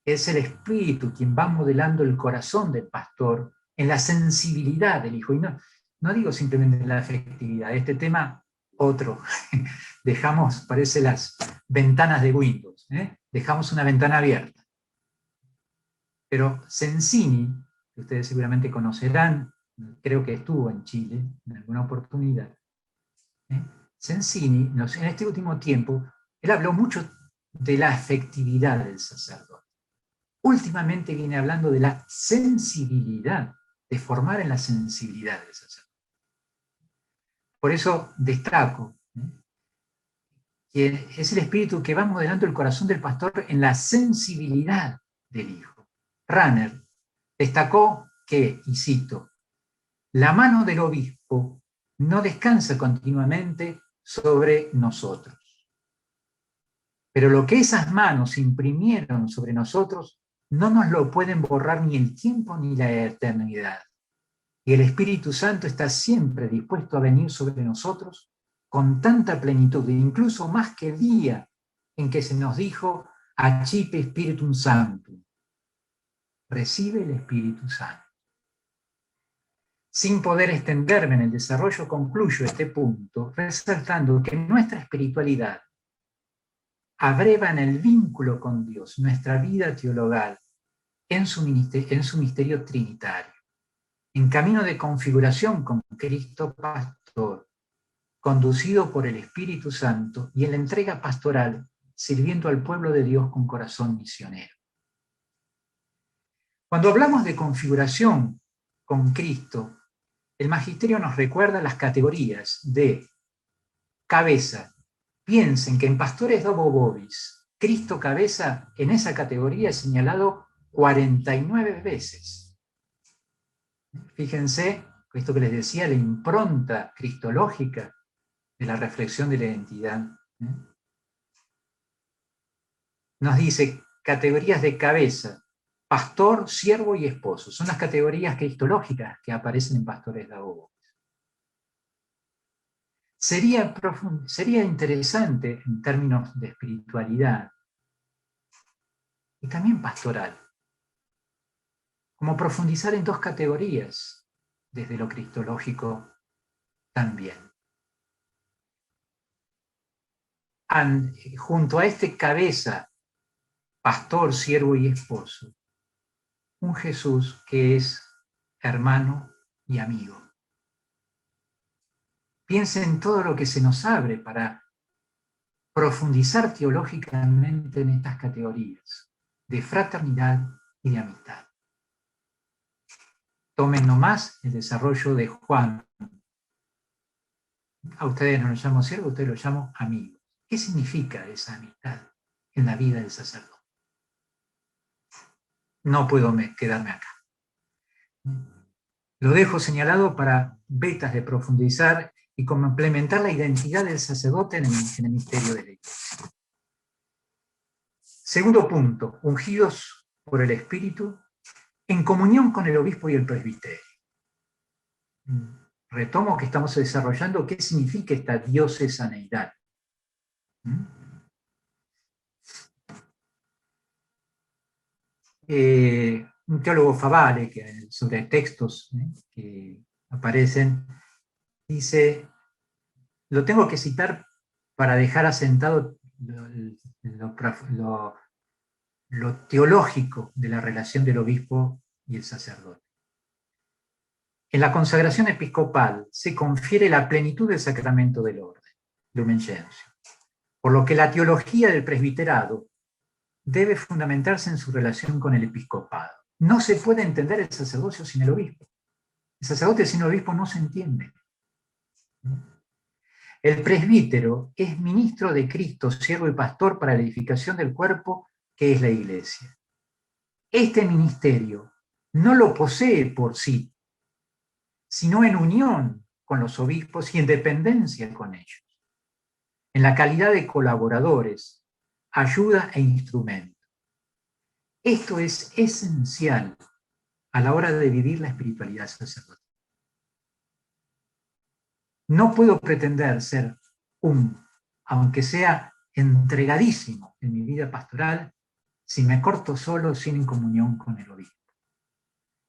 Es el Espíritu quien va modelando el corazón del pastor en la sensibilidad del Hijo. Y no digo simplemente en la afectividad. Este tema, otro. Dejamos, parece las ventanas de Windows. Dejamos una ventana abierta. Pero Sensini, que ustedes seguramente conocerán, creo que estuvo en Chile en alguna oportunidad, Sensini, en este último tiempo, él habló mucho de la afectividad del sacerdote. Últimamente viene hablando de la sensibilidad, de formar en la sensibilidad del sacerdote. Por eso destaco que es el Espíritu que va modelando el corazón del pastor en la sensibilidad del Hijo. Rahner destacó que, y cito, la mano del obispo no descansa continuamente sobre nosotros. Pero lo que esas manos imprimieron sobre nosotros no nos lo pueden borrar ni el tiempo ni la eternidad. Y el Espíritu Santo está siempre dispuesto a venir sobre nosotros con tanta plenitud, e incluso más que el día en que se nos dijo, accipe Spiritum Sanctum, recibe el Espíritu Santo. Sin poder extenderme en el desarrollo, concluyo este punto resaltando que nuestra espiritualidad abreva en el vínculo con Dios nuestra vida teologal en su misterio trinitario, en camino de configuración con Cristo Pastor, conducido por el Espíritu Santo, y en la entrega pastoral, sirviendo al pueblo de Dios con corazón misionero. Cuando hablamos de configuración con Cristo, el magisterio nos recuerda las categorías de cabeza. Piensen que en Pastores Domo Vobis, Cristo cabeza en esa categoría es señalado 49 veces. Fíjense, esto que les decía, la impronta cristológica de la reflexión de la identidad. Nos dice categorías de cabeza, pastor, siervo y esposo. Son las categorías cristológicas que aparecen en Pastores Domo Vobis. Sería interesante en términos de espiritualidad y también pastoral, como profundizar en dos categorías desde lo cristológico también. Junto a este cabeza, pastor, siervo y esposo, un Jesús que es hermano y amigo. Piensen en todo lo que se nos abre para profundizar teológicamente en estas categorías de fraternidad y de amistad. Tomen nomás el desarrollo de Juan. A ustedes no los llamo siervos, a ustedes los llamo amigos. ¿Qué significa esa amistad en la vida del sacerdote? No puedo quedarme acá. Lo dejo señalado para vetas de profundizar y complementar la identidad del sacerdote en el misterio de la Iglesia. Segundo punto, ungidos por el Espíritu en comunión con el obispo y el presbiterio. Retomo que estamos desarrollando qué significa esta diocesaneidad. Un teólogo Favale, que sobre textos que aparecen, dice, lo tengo que citar para dejar asentado lo teológico de la relación del obispo y el sacerdote. En la consagración episcopal se confiere la plenitud del sacramento del orden, Lumen Gentium, por lo que la teología del presbiterado debe fundamentarse en su relación con el episcopado. No se puede entender el sacerdocio sin el obispo. El sacerdote sin el obispo no se entiende. El presbítero es ministro de Cristo, siervo y pastor para la edificación del cuerpo que es la Iglesia. Este ministerio no lo posee por sí, sino en unión con los obispos y en dependencia con ellos, en la calidad de colaboradores, ayuda e instrumento. Esto es esencial a la hora de vivir la espiritualidad sacerdotal. No puedo pretender ser aunque sea entregadísimo en mi vida pastoral, si me corto solo sin comunión con el obispo.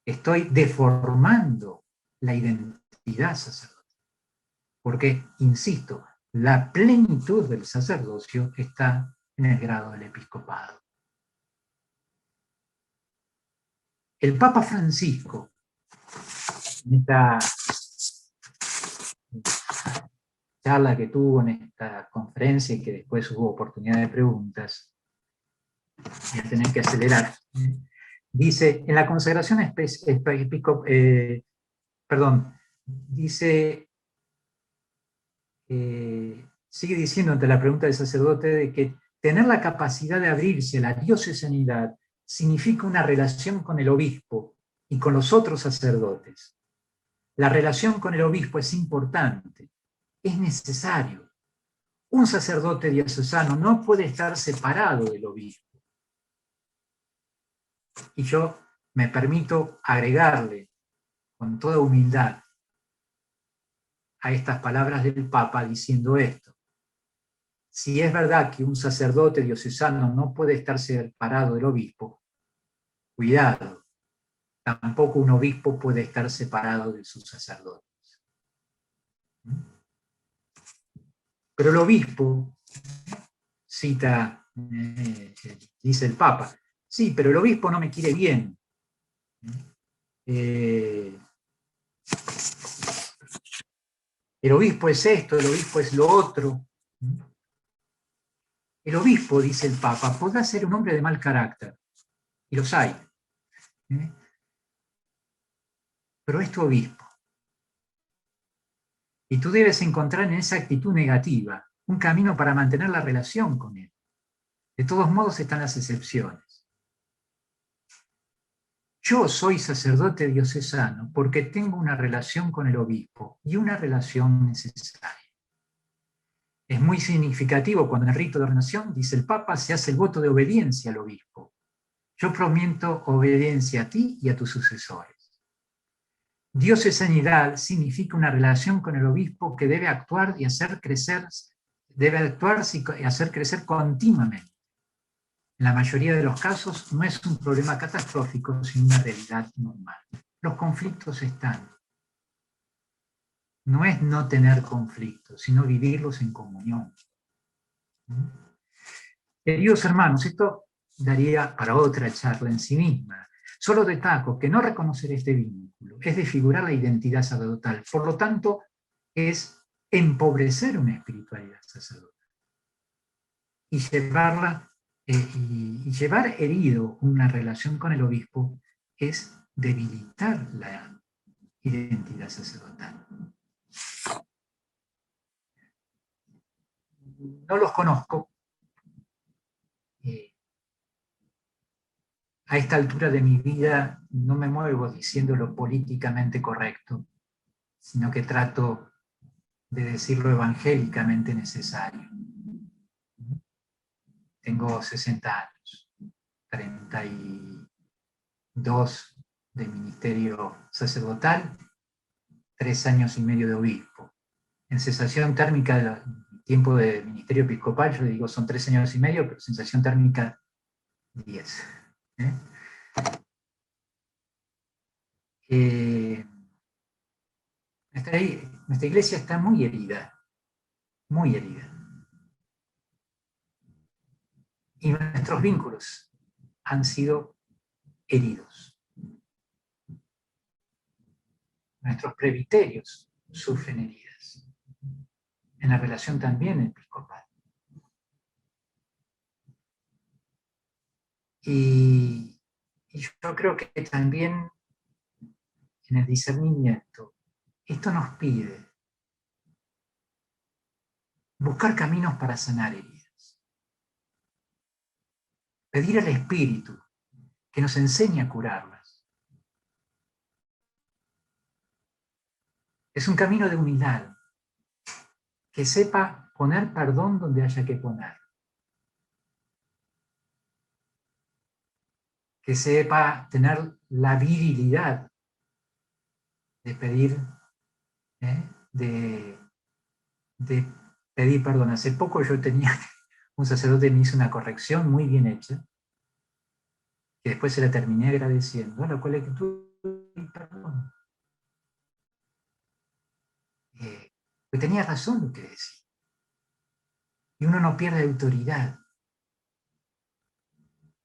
Estoy deformando la identidad sacerdotal. Porque, insisto, la plenitud del sacerdocio está en el grado del episcopado. El Papa Francisco, en esta charla que tuvo, en esta conferencia, y que después hubo oportunidad de preguntas, voy a tener que acelerar, dice, en la consagración sigue diciendo ante la pregunta del sacerdote de que tener la capacidad de abrirse a la diocesanidad significa una relación con el obispo y con los otros sacerdotes. La relación con el obispo es importante, es necesario. Un sacerdote diocesano no puede estar separado del obispo. Y yo me permito agregarle con toda humildad a estas palabras del Papa diciendo esto. si es verdad que un sacerdote diocesano no puede estar separado del obispo, cuidado, tampoco un obispo puede estar separado de sus sacerdotes. Pero el obispo, cita, dice el Papa, sí, pero el obispo no me quiere bien. El obispo es esto, el obispo es lo otro. El obispo, dice el Papa, podrá ser un hombre de mal carácter, y los hay, pero es tu obispo. Y tú debes encontrar en esa actitud negativa un camino para mantener la relación con él. De todos modos están las excepciones. Yo soy sacerdote diocesano porque tengo una relación con el obispo y una relación necesaria. Es muy significativo cuando en el rito de ordenación, dice el Papa, se hace el voto de obediencia al obispo. Yo prometo obediencia a ti y a tus sucesores. Diocesanidad significa una relación con el obispo que debe actuar y hacer crecer, continuamente. En la mayoría de los casos no es un problema catastrófico, sino una realidad normal. Los conflictos están. No es no tener conflictos, sino vivirlos en comunión. Queridos hermanos, esto daría para otra charla en sí misma. Solo destaco que no reconocer este vínculo es desfigurar la identidad sacerdotal. Por lo tanto, es empobrecer una espiritualidad sacerdotal. Y llevar herido una relación con el obispo es debilitar la identidad sacerdotal. No los conozco. A esta altura de mi vida no me muevo diciendo lo políticamente correcto, sino que trato de decir lo evangélicamente necesario. Tengo 60 años, 32 de ministerio sacerdotal, 3 años y medio de obispo. En sensación térmica, tiempo de ministerio episcopal, yo digo son 3 años y medio, pero sensación térmica 10. Nuestra iglesia está muy herida, muy herida. Y nuestros vínculos han sido heridos. Nuestros presbiterios sufren heridas. En la relación también episcopal. Y yo creo que también en el discernimiento, esto nos pide buscar caminos para sanar heridas. Pedir al Espíritu que nos enseñe a curarlas. Es un camino de humildad, que sepa poner perdón donde haya que poner. Que sepa tener la virilidad de pedir, de pedir perdón. Hace poco yo tenía, un sacerdote me hizo una corrección muy bien hecha, que después se la terminé agradeciendo, a la cual tuve perdón. Pues tenía razón lo que decía. Y uno no pierde autoridad.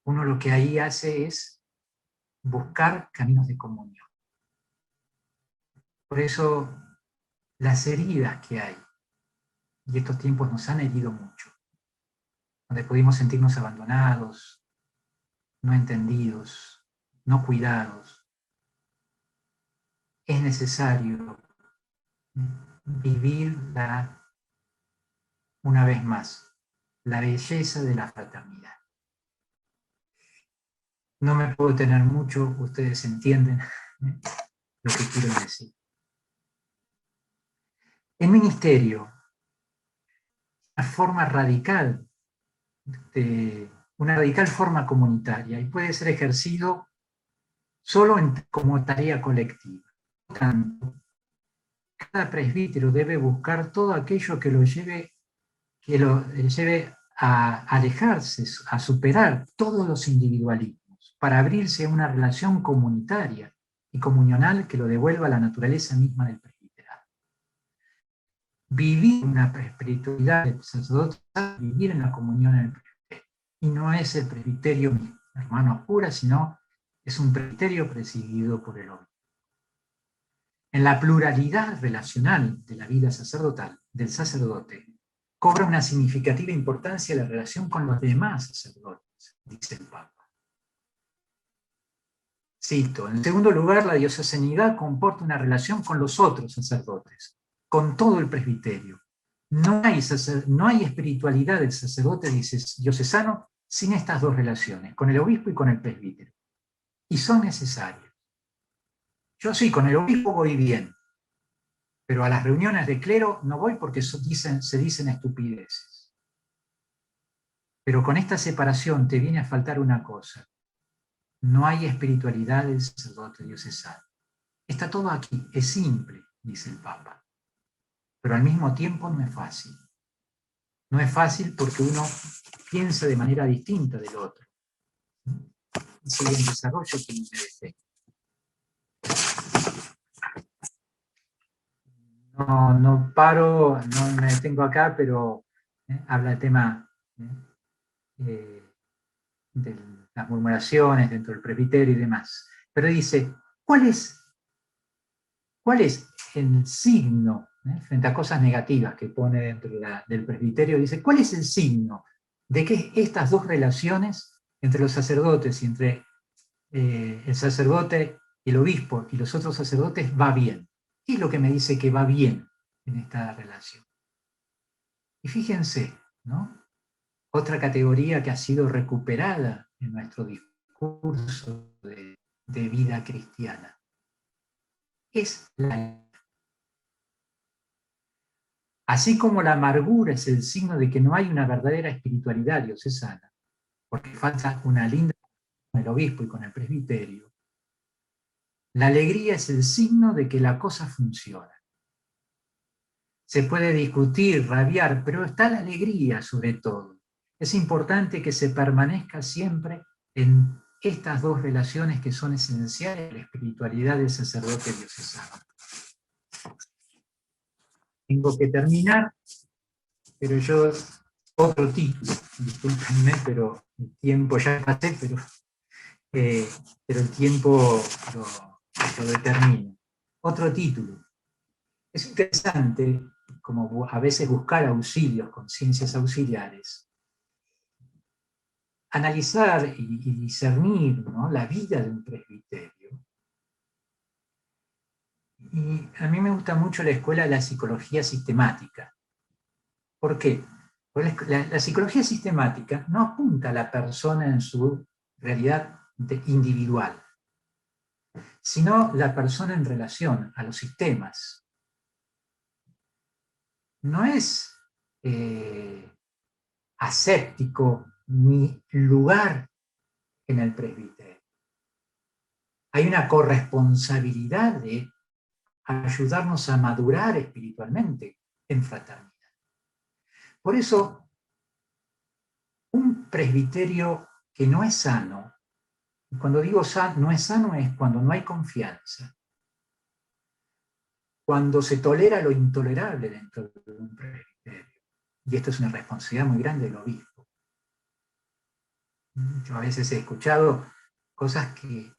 Uno lo que ahí hace es buscar caminos de comunión. Por eso las heridas que hay, y estos tiempos nos han herido mucho, donde pudimos sentirnos abandonados, no entendidos, no cuidados, es necesario vivir una vez más, la belleza de la fraternidad. No me puedo tener mucho, ustedes entienden lo que quiero decir. El ministerio, una forma radical, una radical forma comunitaria, y puede ser ejercido solo como tarea colectiva. Por tanto, cada presbítero debe buscar todo aquello que lo lleve que lo lleve a alejarse, a superar todos los individualismos, para abrirse a una relación comunitaria y comunional que lo devuelva a la naturaleza misma del presbiterado. Vivir una espiritualidad del sacerdote, vivir en la comunión en el presbiterio. Y no es el presbiterio, mis hermanos curas, sino es un presbiterio presidido por el obispo. En la pluralidad relacional de la vida sacerdotal, del sacerdote, cobra una significativa importancia la relación con los demás sacerdotes, dice el Papa. Cito, en segundo lugar, la diocesanidad comporta una relación con los otros sacerdotes, con todo el presbiterio. No hay espiritualidad del sacerdote diocesano sin estas dos relaciones, con el obispo y con el presbítero. Y son necesarias. Yo sí, con el obispo voy bien, pero a las reuniones de clero no voy porque se dicen estupideces. Pero con esta separación te viene a faltar una cosa. No hay espiritualidad del sacerdote diocesano. Está todo aquí, es simple, dice el Papa. Pero al mismo tiempo no es fácil. No es fácil porque uno piensa de manera distinta del otro. Sigue en desarrollo que no me detengo. No paro, no me detengo acá, pero habla del tema de las murmuraciones dentro del presbiterio y demás. Pero dice, ¿cuál es el signo, frente a cosas negativas que pone dentro del presbiterio? Dice, ¿cuál es el signo de que estas dos relaciones entre los sacerdotes y entre el sacerdote y el obispo y los otros sacerdotes va bien? ¿Qué es lo que me dice que va bien en esta relación? Y fíjense, ¿no? Otra categoría que ha sido recuperada en nuestro discurso de vida cristiana es la... Así como la amargura es el signo de que no hay una verdadera espiritualidad diocesana, porque falta una linda con el obispo y con el presbiterio, la alegría es el signo de que la cosa funciona. Se puede discutir, rabiar, pero está la alegría sobre todo. Es importante que se permanezca siempre en estas dos relaciones que son esenciales a la espiritualidad del sacerdote diocesano. Tengo que terminar, pero yo, otro título, discúlpenme, pero el tiempo ya pasé, pero el tiempo lo determina. Otro título. Es interesante, como a veces buscar auxilios con ciencias auxiliares, analizar y discernir, ¿no?, la vida de un presbiterio. Y a mí me gusta mucho la escuela de la psicología sistemática. ¿Por qué? Porque la psicología sistemática no apunta a la persona en su realidad individual, sino la persona en relación a los sistemas. No es aséptico ni lugar en el presbiterio. Hay una corresponsabilidad de ayudarnos a madurar espiritualmente en fraternidad. Por eso, un presbiterio que no es sano, y cuando digo no es sano es cuando no hay confianza, cuando se tolera lo intolerable dentro de un presbiterio. Y esto es una responsabilidad muy grande del obispo. Yo a veces he escuchado cosas que,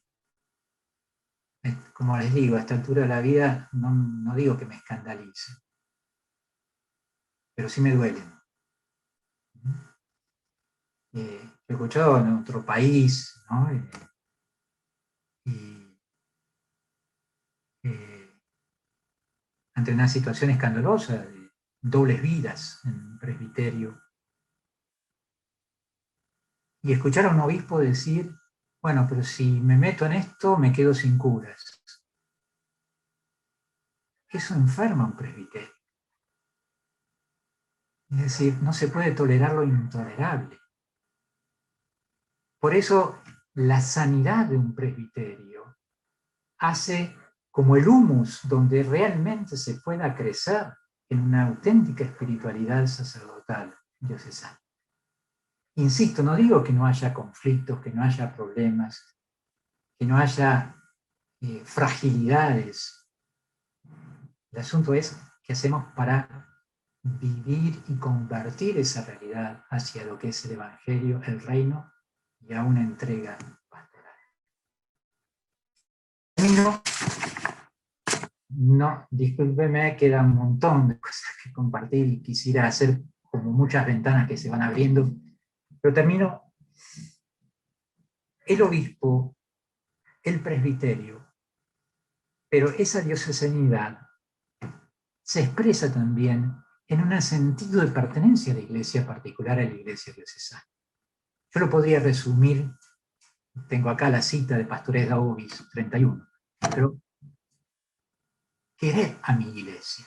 como les digo, a esta altura de la vida no digo que me escandalicen, pero sí me duelen. He escuchado en otro país, ¿no? Ante una situación escandalosa de dobles vidas en un presbiterio. Y escuchar a un obispo decir, bueno, pero si me meto en esto, me quedo sin curas. Eso enferma a un presbiterio. Es decir, no se puede tolerar lo intolerable. Por eso, la sanidad de un presbiterio hace como el humus donde realmente se pueda crecer en una auténtica espiritualidad sacerdotal diocesana. Insisto, no digo que no haya conflictos, que no haya problemas, que no haya fragilidades. El asunto es qué hacemos para vivir y convertir esa realidad hacia lo que es el Evangelio, el reino y a una entrega pastoral. No, discúlpeme, queda un montón de cosas que compartir y quisiera hacer como muchas ventanas que se van abriendo, pero termino. El obispo, el presbiterio, pero esa diocesanidad se expresa también en un sentido de pertenencia a la iglesia particular, a la iglesia diocesana. Yo lo podría resumir, tengo acá la cita de Pastores Daubis 31, pero querer a mi iglesia,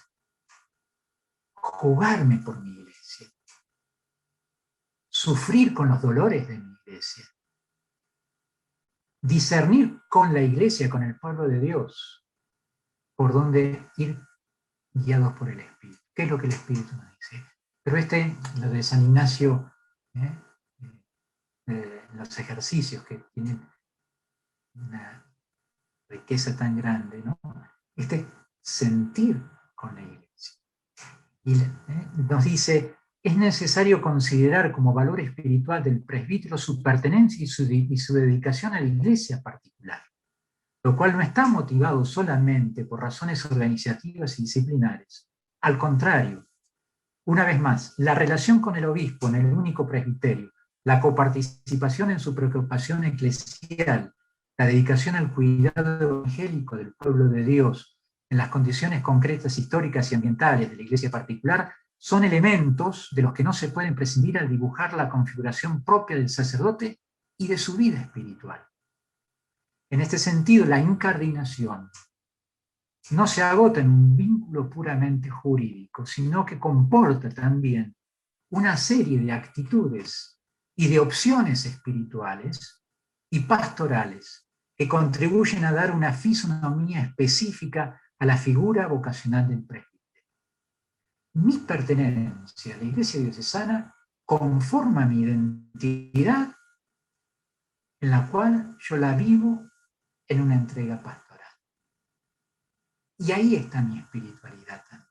jugarme por mi iglesia, sufrir con los dolores de mi iglesia, discernir con la iglesia, con el pueblo de Dios, por dónde ir guiados por el Espíritu. ¿Qué es lo que el Espíritu nos dice? Pero lo de San Ignacio, los ejercicios que tienen una riqueza tan grande, ¿no? Sentir con la iglesia. Y nos dice, es necesario considerar como valor espiritual del presbítero su pertenencia y su dedicación a la iglesia particular, lo cual no está motivado solamente por razones organizativas y disciplinares. Al contrario, una vez más, la relación con el obispo en el único presbiterio, la coparticipación en su preocupación eclesial, la dedicación al cuidado evangélico del pueblo de Dios en las condiciones concretas, históricas y ambientales de la iglesia particular, son elementos de los que no se pueden prescindir al dibujar la configuración propia del sacerdote y de su vida espiritual. En este sentido, la incardinación no se agota en un vínculo puramente jurídico, sino que comporta también una serie de actitudes y de opciones espirituales y pastorales que contribuyen a dar una fisonomía específica a la figura vocacional del presbítero. Mi pertenencia a la iglesia diocesana conforma mi identidad, en la cual yo la vivo en una entrega pastoral. Y ahí está mi espiritualidad también.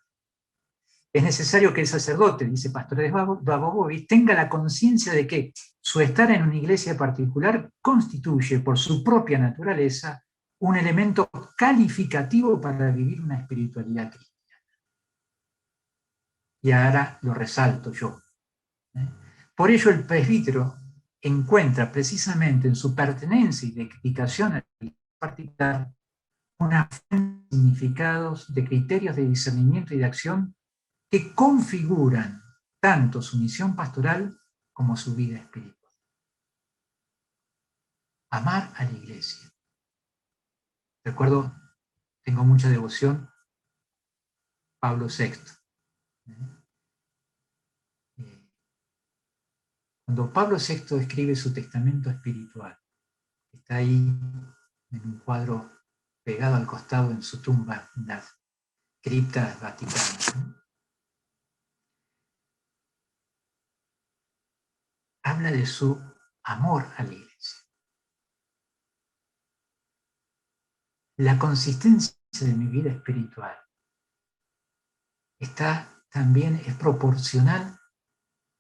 Es necesario que el sacerdote, dice Pastores Daubis, tenga la conciencia de que su estar en una iglesia particular constituye, por su propia naturaleza, un elemento calificativo para vivir una espiritualidad cristiana. Y ahora lo resalto yo. Por ello el presbítero encuentra precisamente en su pertenencia y dedicación a la iglesia particular una fuente de significados, de criterios de discernimiento y de acción que configuran tanto su misión pastoral como su vida espiritual. Amar a la iglesia. Recuerdo, tengo mucha devoción, Pablo VI. Cuando Pablo VI escribe su testamento espiritual, está ahí en un cuadro pegado al costado en su tumba, en las criptas vaticanas, habla de su amor a la iglesia. La consistencia de mi vida espiritual es proporcional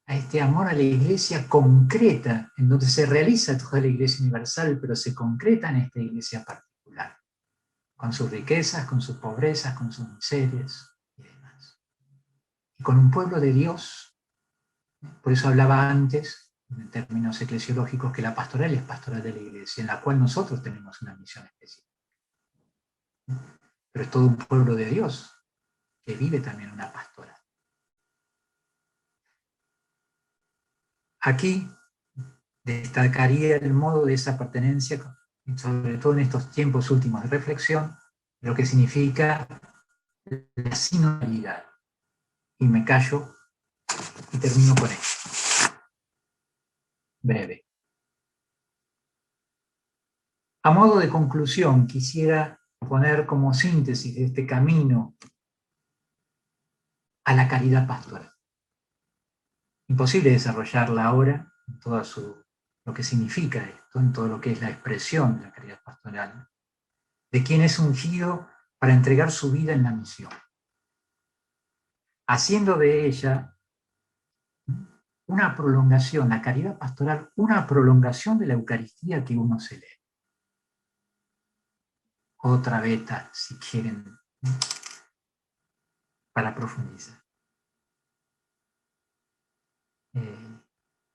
a este amor a la iglesia concreta, en donde se realiza toda la iglesia universal, pero se concreta en esta iglesia particular, con sus riquezas, con sus pobrezas, con sus miserias y demás. Y con un pueblo de Dios, por eso hablaba antes, en términos eclesiológicos, que la pastoral es pastoral de la iglesia, en la cual nosotros tenemos una misión específica. Pero es todo un pueblo de Dios que vive también una pastoral. Aquí destacaría el modo de esa pertenencia, sobre todo en estos tiempos últimos de reflexión, lo que significa la sinodalidad. Y me callo y termino con esto. Breve. A modo de conclusión, quisiera poner como síntesis de este camino a la caridad pastoral. Imposible desarrollarla ahora en todo lo que significa esto, en todo lo que es la expresión de la caridad pastoral, de quien es ungido para entregar su vida en la misión, haciendo de ella una prolongación, la caridad pastoral, una prolongación de la Eucaristía que uno se lee. Otra beta, si quieren, para profundizar.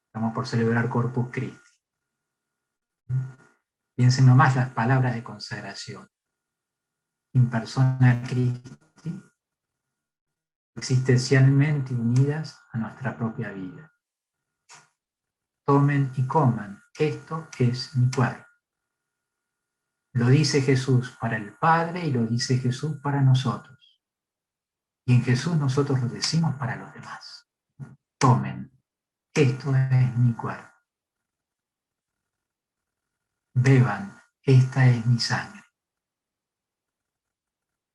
Estamos por celebrar Corpus Christi. Piensen nomás las palabras de consagración. In persona Christi, existencialmente unidas a nuestra propia vida. Tomen y coman, esto es mi cuerpo. Lo dice Jesús para el Padre y lo dice Jesús para nosotros. Y en Jesús nosotros lo decimos para los demás. Tomen, esto es mi cuerpo. Beban, esta es mi sangre.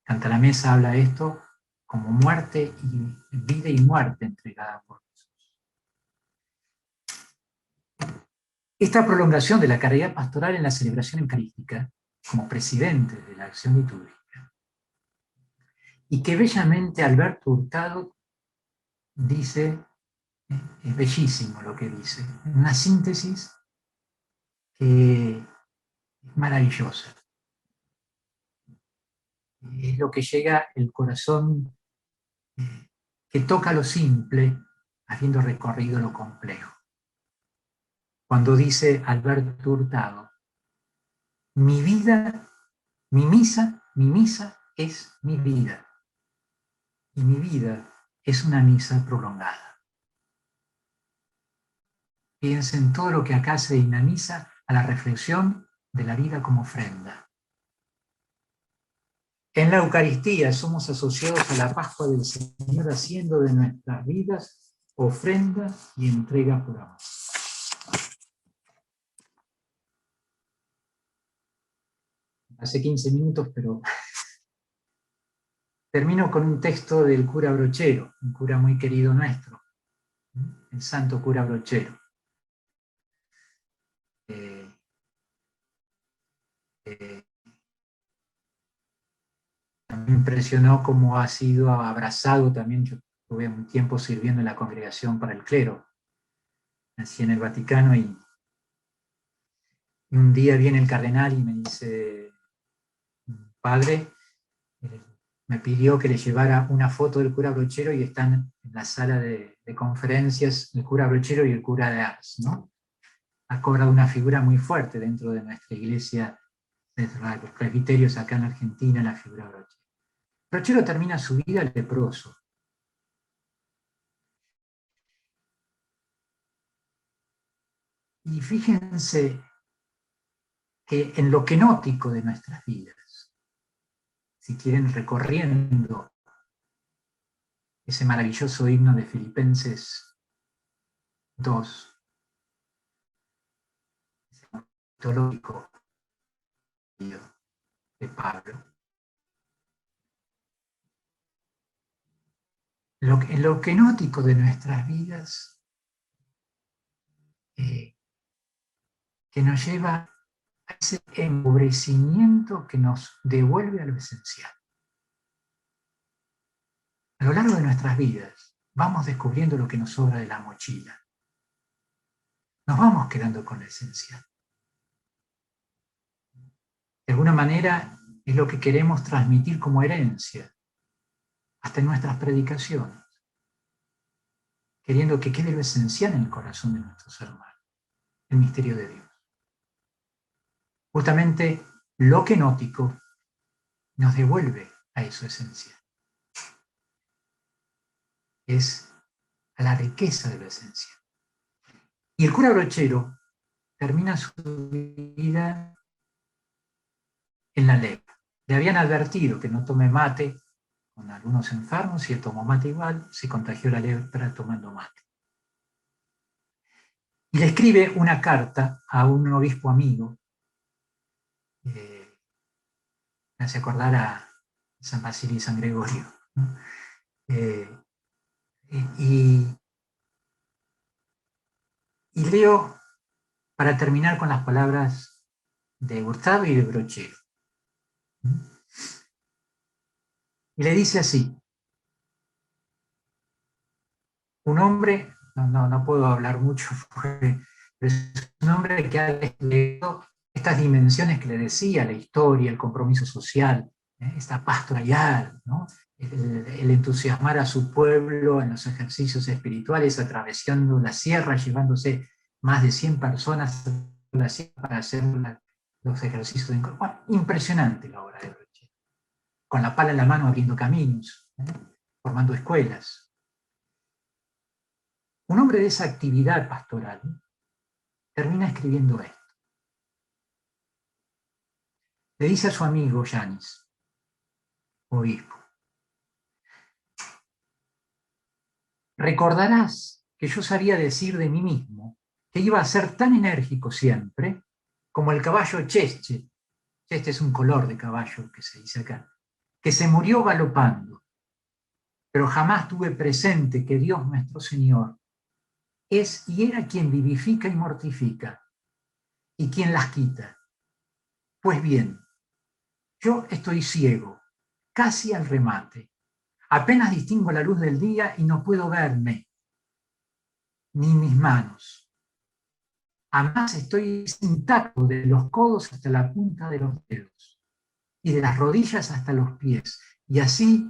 Santa la Mesa habla esto como muerte y vida y muerte entregada por Jesús. Esta prolongación de la caridad pastoral en la celebración eucarística, como presidente de la acción litúrgica, y que bellamente Alberto Hurtado dice, es bellísimo lo que dice, una síntesis que es maravillosa. Es lo que llega el corazón que toca lo simple, habiendo recorrido lo complejo. Cuando dice Alberto Hurtado, mi vida, mi misa es mi vida. Y mi vida es una misa prolongada. Piensen en todo lo que acá se dinamiza a la reflexión de la vida como ofrenda. En la Eucaristía somos asociados a la Pascua del Señor, haciendo de nuestras vidas ofrenda y entrega por amor. Hace 15 minutos, pero termino con un texto del cura Brochero, un cura muy querido nuestro, el santo cura Brochero. Me impresionó cómo ha sido abrazado también. Yo tuve un tiempo sirviendo en la congregación para el clero, nací en el Vaticano, y un día viene el cardenal y me dice, padre, me pidió que le llevara una foto del cura Brochero y están en la sala de conferencias el cura Brochero y el cura de Ars, ¿no? Ha cobrado una figura muy fuerte dentro de nuestra iglesia, dentro de los presbiterios acá en Argentina, la figura Brochero. Brochero termina su vida leproso. Y fíjense que en lo kenótico de nuestras vidas, si quieren, recorriendo ese maravilloso himno de Filipenses 2, ese teológico de Pablo, en lo kenótico de nuestras vidas, que nos lleva a ese empobrecimiento que nos devuelve a lo esencial. A lo largo de nuestras vidas vamos descubriendo lo que nos sobra de la mochila. Nos vamos quedando con lo esencial. De alguna manera es lo que queremos transmitir como herencia, hasta en nuestras predicaciones, queriendo que quede lo esencial en el corazón de nuestros hermanos, el misterio de Dios. Justamente lo kenótico nos devuelve a eso esencial. Es a la riqueza de lo esencial. Y el cura Brochero termina su vida en la lepra. Le habían advertido que no tome mate con algunos enfermos, y él tomó mate igual, se contagió la lepra tomando mate. Y le escribe una carta a un obispo amigo, me hace acordar a San Basilio y San Gregorio, ¿no? Y leo, para terminar, con las palabras de Hurtado y de Brochero. Y le dice así: un hombre, no puedo hablar mucho, pero es un hombre que ha desplegado estas dimensiones que le decía, la historia, el compromiso social, esta pastoralidad, ¿no? El entusiasmar a su pueblo en los ejercicios espirituales, atravesando la sierra, llevándose más de 100 personas a la sierra para hacer los ejercicios de incorporación. Bueno, impresionante la obra de Brochero. Con la pala en la mano abriendo caminos, formando escuelas. Un hombre de esa actividad pastoral termina escribiendo esto. Le dice a su amigo Yanis, obispo: recordarás que yo sabía decir de mí mismo que iba a ser tan enérgico siempre como el caballo Chesche. Chesche es un color de caballo que se dice acá, que se murió galopando, pero jamás tuve presente que Dios nuestro Señor es y era quien vivifica y mortifica, y quien las quita. Pues bien, yo estoy ciego, casi al remate. Apenas distingo la luz del día y no puedo verme, ni mis manos. Además estoy intacto de los codos hasta la punta de los dedos y de las rodillas hasta los pies. Y así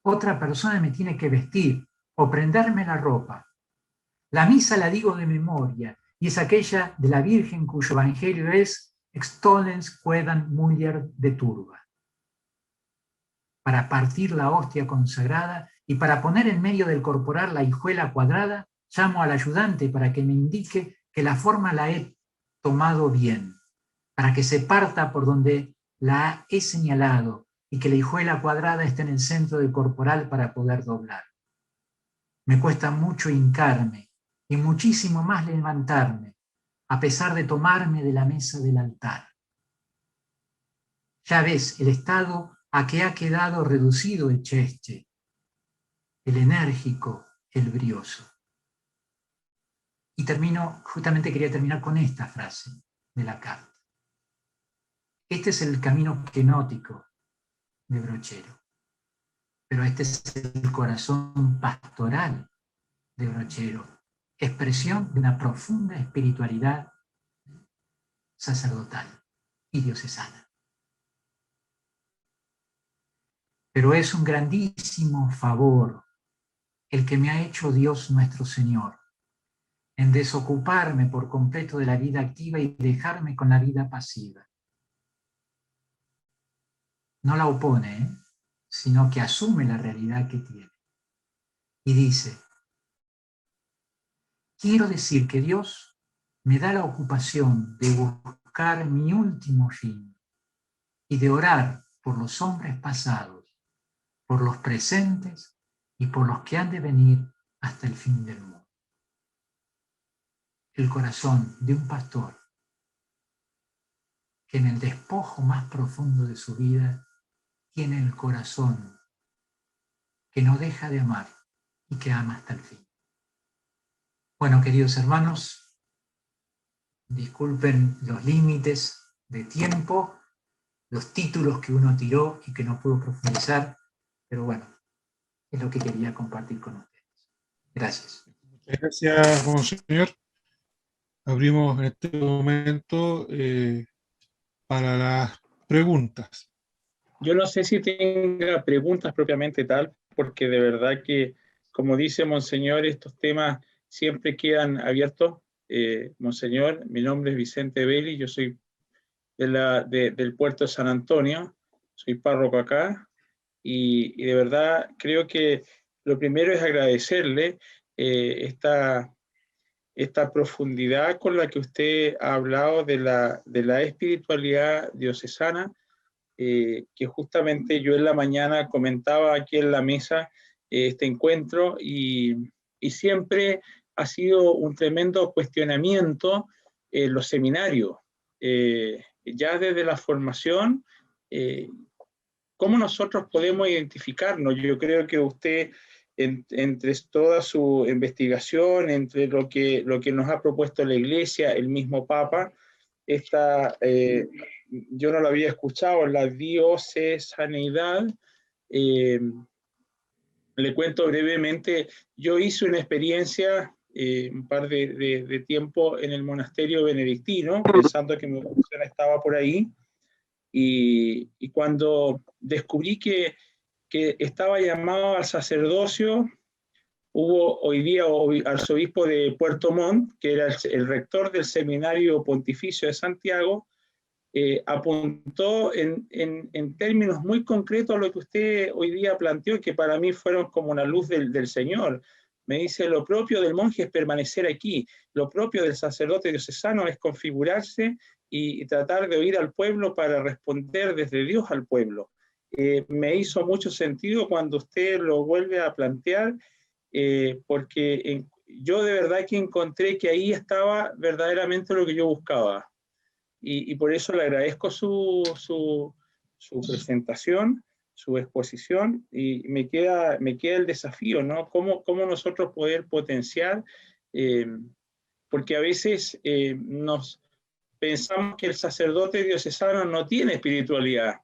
otra persona me tiene que vestir o prenderme la ropa. La misa la digo de memoria y es aquella de la Virgen cuyo evangelio es Extolens quedam mulier de turba. Para partir la hostia consagrada y para poner en medio del corporal la hijuela cuadrada, llamo al ayudante para que me indique que la forma la he tomado bien, para que se parta por donde la he señalado y que la hijuela cuadrada esté en el centro del corporal para poder doblar. Me cuesta mucho hincarme y muchísimo más levantarme, a pesar de tomarme de la mesa del altar. Ya ves el estado a que ha quedado reducido el Chesche, el enérgico, el brioso. Y justamente quería terminar con esta frase de la carta. Este es el camino kenótico de Brochero, pero este es el corazón pastoral de Brochero, expresión de una profunda espiritualidad sacerdotal y diocesana. Pero es un grandísimo favor el que me ha hecho Dios nuestro Señor, en desocuparme por completo de la vida activa y dejarme con la vida pasiva. No la opone, sino que asume la realidad que tiene. Y dice: quiero decir que Dios me da la ocupación de buscar mi último fin y de orar por los hombres pasados, por los presentes y por los que han de venir hasta el fin del mundo. El corazón de un pastor que en el despojo más profundo de su vida tiene el corazón que no deja de amar y que ama hasta el fin. Bueno, queridos hermanos, disculpen los límites de tiempo, los títulos que uno tiró y que no pudo profundizar, pero bueno, es lo que quería compartir con ustedes. Gracias. Muchas gracias, monseñor. Abrimos en este momento para las preguntas. Yo no sé si tenga preguntas propiamente tal, porque de verdad que, como dice Monseñor, estos temas siempre quedan abiertos. Monseñor, mi nombre es Vicente Belli, yo soy del puerto de San Antonio, soy párroco acá, y de verdad creo que lo primero es agradecerle esta profundidad con la que usted ha hablado de la espiritualidad diocesana, que justamente yo en la mañana comentaba aquí en la mesa este encuentro y siempre ha sido un tremendo cuestionamiento en los seminarios, ya desde la formación, ¿cómo nosotros podemos identificarnos? Yo creo que usted entre toda su investigación, entre lo que nos ha propuesto la Iglesia, el mismo Papa, yo no lo había escuchado, la diocesanidad. Le cuento brevemente, yo hice una experiencia un par de tiempo en el monasterio benedictino, pensando que mi vocación estaba por ahí, y cuando descubrí que estaba llamado al sacerdocio, hubo hoy día arzobispo de Puerto Montt, que era el rector del Seminario Pontificio de Santiago, apuntó en términos muy concretos a lo que usted hoy día planteó, que para mí fueron como una luz del Señor. Me dice, lo propio del monje es permanecer aquí, lo propio del sacerdote diocesano es configurarse y tratar de oír al pueblo para responder desde Dios al pueblo. Me hizo mucho sentido cuando usted lo vuelve a plantear, porque yo de verdad que encontré que ahí estaba verdaderamente lo que yo buscaba. Y por eso le agradezco su presentación, su exposición, y me queda el desafío, ¿no? ¿Cómo nosotros poder potenciar? Porque a veces nos pensamos que el sacerdote diocesano no tiene espiritualidad,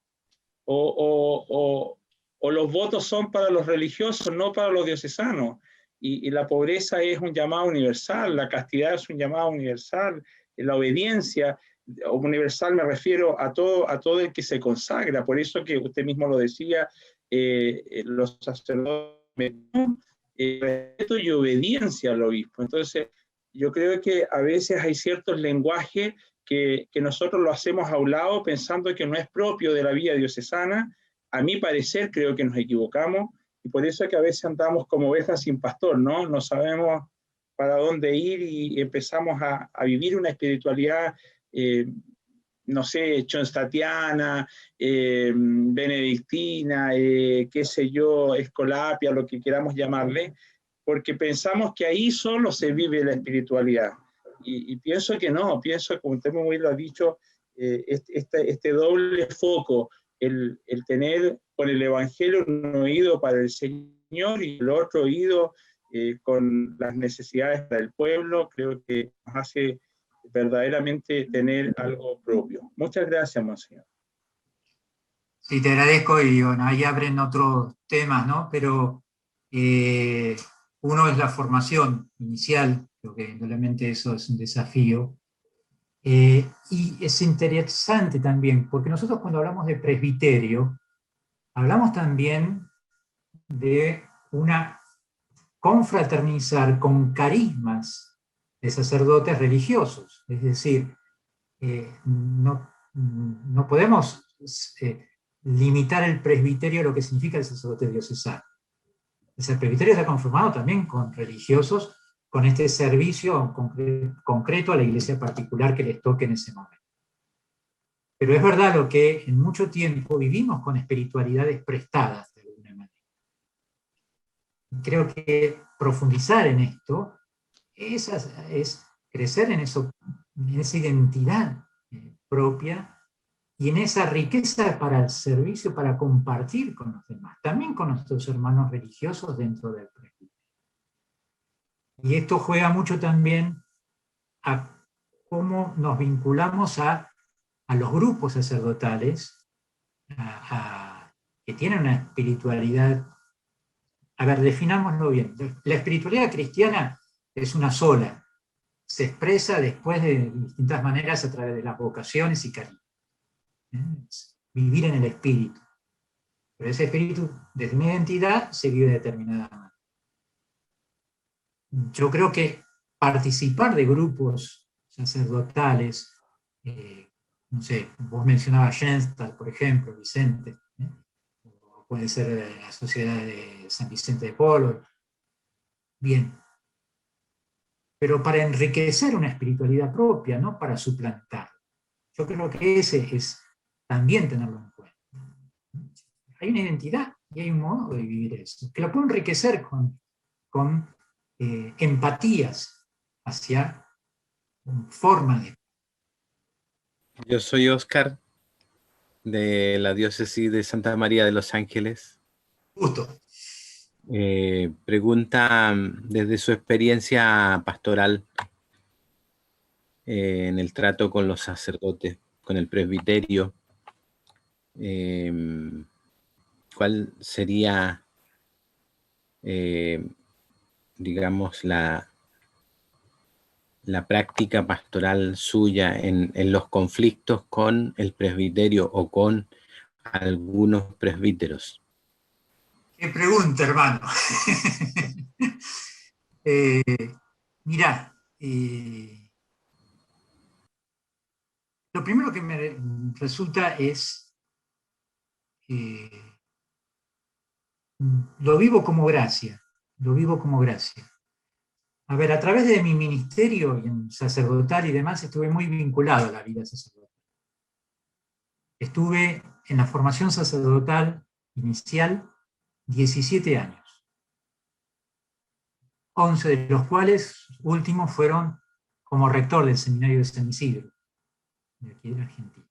o los votos son para los religiosos, no para los diocesanos, y la pobreza es un llamado universal, la castidad es un llamado universal, la obediencia universal, me refiero a todo el que se consagra. Por eso que usted mismo lo decía, los sacerdotes, respeto y obediencia al obispo. Entonces, yo creo que a veces hay ciertos lenguajes que nosotros lo hacemos a un lado pensando que no es propio de la vida diocesana. A mi parecer, creo que nos equivocamos, y por eso es que a veces andamos como ovejas sin pastor, ¿no? No sabemos para dónde ir y empezamos a vivir una espiritualidad, no sé, chonstatiana, benedictina, qué sé yo, escolapia, lo que queramos llamarle, porque pensamos que ahí solo se vive la espiritualidad. Y pienso que no, pienso que, como usted muy bien lo ha dicho, este doble foco, el tener por el Evangelio un oído para el Señor y el otro oído con las necesidades del pueblo, creo que nos hace verdaderamente tener algo propio. Muchas gracias, monseñor. Sí, te agradezco, y bueno, ahí abren otros temas, ¿no? Pero uno es la formación inicial, creo que indudablemente eso es un desafío. Y es interesante también, porque nosotros cuando hablamos de presbiterio, hablamos también de una confraternizar con carismas de sacerdotes religiosos. Es decir, no podemos limitar el presbiterio a lo que significa el sacerdote diocesano. El presbiterio está conformado también con religiosos, con este servicio concreto a la iglesia particular que les toque en ese momento. Pero es verdad lo que en mucho tiempo vivimos con espiritualidades prestadas de alguna manera. Creo que profundizar en esto es crecer en esa identidad propia y en esa riqueza para el servicio, para compartir con los demás, también con nuestros hermanos religiosos dentro del presbiterio. Y esto juega mucho también a cómo nos vinculamos a los grupos sacerdotales, que tienen una espiritualidad. A ver, definámoslo bien. La espiritualidad cristiana es una sola. Se expresa después de distintas maneras a través de las vocaciones y carismas. Vivir en el espíritu. Pero ese espíritu, desde mi identidad, se vive de determinada manera. Yo creo que participar de grupos sacerdotales, no sé, vos mencionabas Schoenstatt, por ejemplo, Vicente, o puede ser la Sociedad de San Vicente de Paul, bien, pero para enriquecer una espiritualidad propia, no para suplantar. Yo creo que ese es también tenerlo en cuenta. Hay una identidad y hay un modo de vivir eso, que lo puedo enriquecer con empatías hacia forma de... Yo soy Oscar, de la diócesis de Santa María de los Ángeles. Justo. Pregunta desde su experiencia pastoral en el trato con los sacerdotes, con el presbiterio. ¿Cuál sería, digamos, la práctica pastoral suya en los conflictos con el presbiterio o con algunos presbíteros? Qué pregunta, hermano. Mirá, lo primero que me resulta es, lo vivo como gracia, lo vivo como gracia. A ver, a través de mi ministerio y en sacerdotal y demás, estuve muy vinculado a la vida sacerdotal. Estuve en la formación sacerdotal inicial 17 años, 11 de los cuales últimos fueron como rector del seminario de San Isidro, de aquí de Argentina.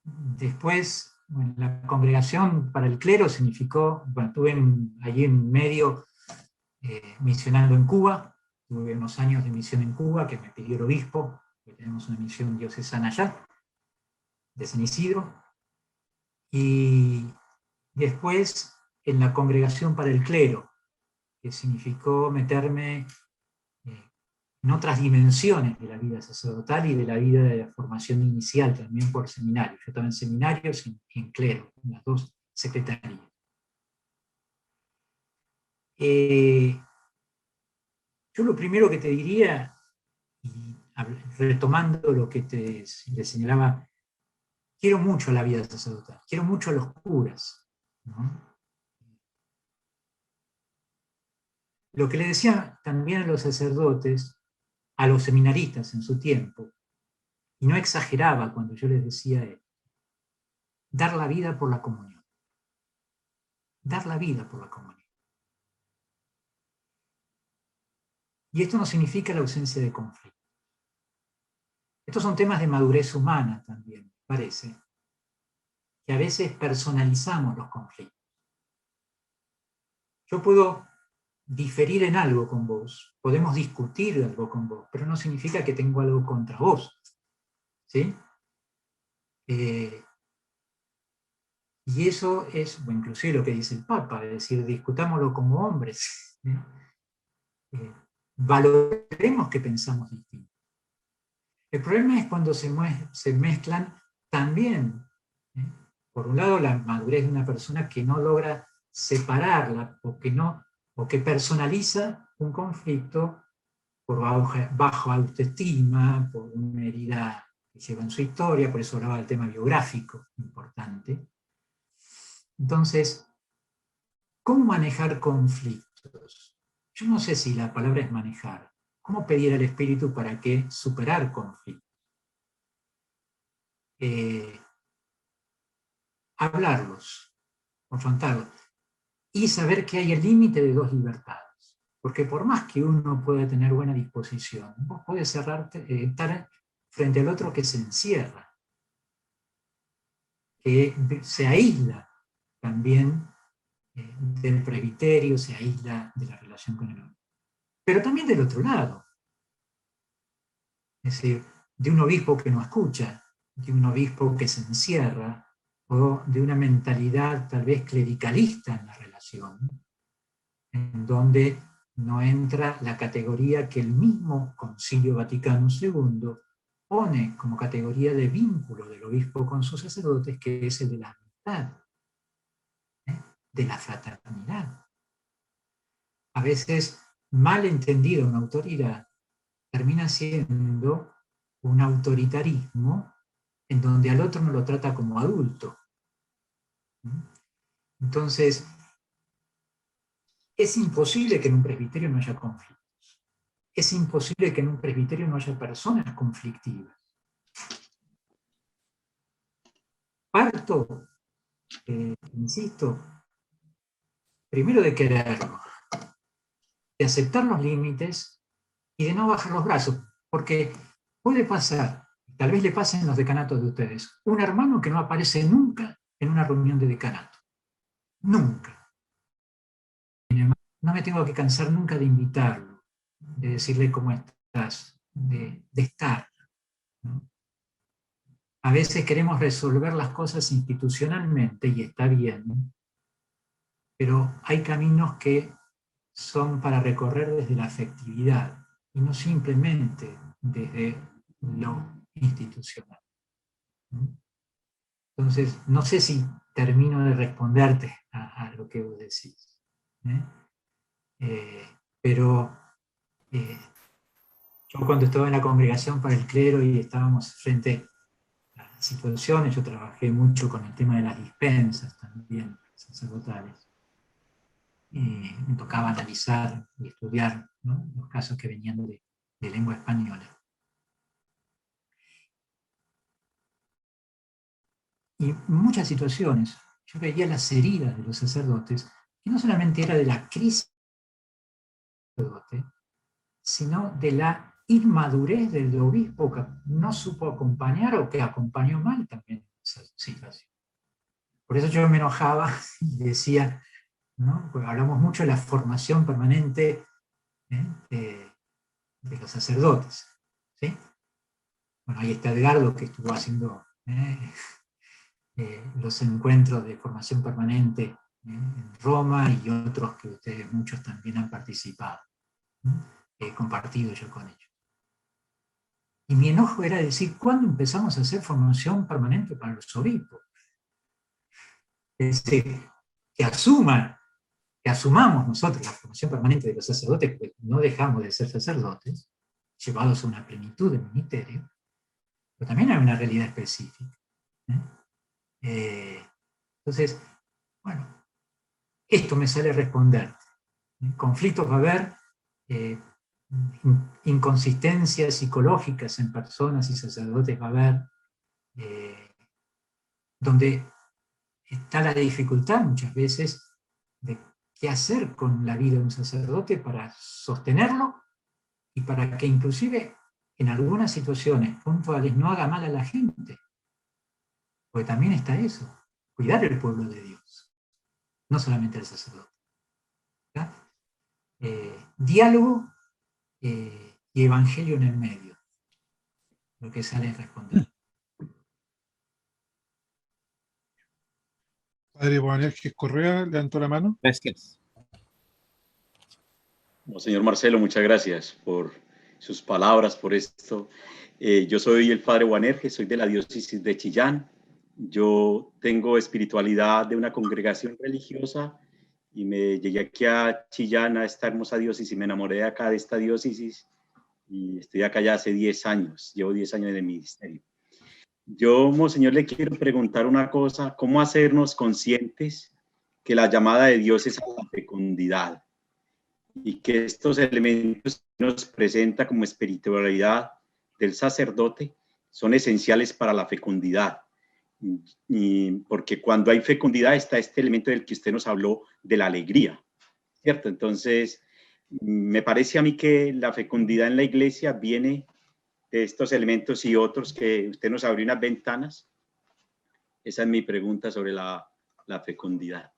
Después, bueno, la congregación para el clero significó, bueno, estuve allí en medio misionando en Cuba, tuve unos años de misión en Cuba que me pidió el obispo, que tenemos una misión diocesana allá, de San Isidro, y después en la congregación para el clero, que significó meterme en otras dimensiones de la vida sacerdotal y de la vida de la formación inicial, también por seminario. Yo estaba en seminarios y en clero, en las dos secretarías. Yo lo primero que te diría, y retomando lo que te señalaba, quiero mucho la vida sacerdotal, quiero mucho a los curas, ¿no? Lo que le decía también a los sacerdotes, a los seminaristas en su tiempo, y no exageraba cuando yo les decía dar la vida por la comunión. Dar la vida por la comunión. Y esto no significa la ausencia de conflicto. Estos son temas de madurez humana también, me parece, que a veces personalizamos los conflictos. Yo puedo diferir en algo con vos, podemos discutir algo con vos, pero no significa que tengo algo contra vos. ¿Sí? Y eso es, bueno, inclusive lo que dice el Papa, es decir, discutámoslo como hombres. Valoremos que pensamos distinto. El problema es cuando se mezclan también, por un lado, la madurez de una persona que no logra separarla o que personaliza un conflicto por bajo autoestima, por una herida que lleva en su historia, por eso hablaba del tema biográfico, importante. Entonces, ¿cómo manejar conflictos? Yo no sé si la palabra es manejar. ¿Cómo pedir al Espíritu para que superar conflictos? Hablarlos, confrontarlos, y saber que hay el límite de dos libertades. Porque por más que uno pueda tener buena disposición, vos podés estar frente al otro que se encierra, que se aísla también del presbiterio, se aísla de la relación con el hombre. Pero también del otro lado. Es decir, de un obispo que no escucha, de un obispo que se encierra, o de una mentalidad tal vez clericalista en la relación, en donde no entra la categoría que el mismo Concilio Vaticano II pone como categoría de vínculo del obispo con sus sacerdotes, que es el de la amistad, de la fraternidad. A veces, mal entendida una autoridad, termina siendo un autoritarismo en donde al otro no lo trata como adulto. Entonces, es imposible que en un presbiterio no haya conflictos. Es imposible que en un presbiterio no haya personas conflictivas. Parto, insisto, primero de quererlo, de aceptar los límites y de no bajar los brazos, porque puede pasar, tal vez le pase en los decanatos de ustedes, un hermano que no aparece nunca en una reunión de decanato. Nunca. No me tengo que cansar nunca de invitarlo, de decirle cómo estás, de estar, ¿no? A veces queremos resolver las cosas institucionalmente, y está bien, pero hay caminos que son para recorrer desde la afectividad, y no simplemente desde lo institucional. Entonces, no sé si termino de responderte a lo que vos decís, pero yo cuando estaba en la Congregación para el Clero y estábamos frente a situaciones, yo trabajé mucho con el tema de las dispensas también sacerdotales, y me tocaba analizar y estudiar, ¿no?, los casos que venían de lengua española. Y en muchas situaciones yo veía las heridas de los sacerdotes, que no solamente era de la crisis del sacerdote, sino de la inmadurez del obispo que no supo acompañar o que acompañó mal también esa situación. Por eso yo me enojaba y decía, ¿no?, porque hablamos mucho de la formación permanente de los sacerdotes, ¿sí? Bueno, ahí está Edgardo, que estuvo haciendo los encuentros de formación permanente en Roma, y otros que ustedes muchos también han participado. He compartido yo con ellos. Y mi enojo era decir, ¿cuándo empezamos a hacer formación permanente para los obispos? Es decir, que asumamos nosotros la formación permanente de los sacerdotes, pues no dejamos de ser sacerdotes, llevados a una plenitud de ministerio, pero también hay una realidad específica. Entonces, bueno, esto me sale responderte. Conflictos va a haber, inconsistencias psicológicas en personas y sacerdotes va a haber, donde está la dificultad muchas veces de qué hacer con la vida de un sacerdote para sostenerlo y para que inclusive en algunas situaciones puntuales no haga mal a la gente. Porque también está eso, cuidar el pueblo de Dios, no solamente el sacerdote. Diálogo y evangelio en el medio, lo que sale a responder. Padre Boanerges Correa levantó la mano. Gracias. Monseñor Marcelo, muchas gracias por sus palabras, por esto. Yo soy el Padre Boanerges, soy de la diócesis de Chillán. Yo tengo espiritualidad de una congregación religiosa y me llegué aquí a Chillán, a esta hermosa diócesis, y me enamoré de acá, de esta diócesis, y estoy acá ya hace 10 años, llevo 10 años de ministerio. Yo, Monseñor, le quiero preguntar una cosa: ¿cómo hacernos conscientes que la llamada de Dios es a la fecundidad y que estos elementos que nos presenta como espiritualidad del sacerdote son esenciales para la fecundidad? Y porque cuando hay fecundidad está este elemento del que usted nos habló, de la alegría, ¿cierto? Entonces, me parece a mí que la fecundidad en la iglesia viene de estos elementos y otros que usted nos abrió unas ventanas. Esa es mi pregunta sobre la fecundidad.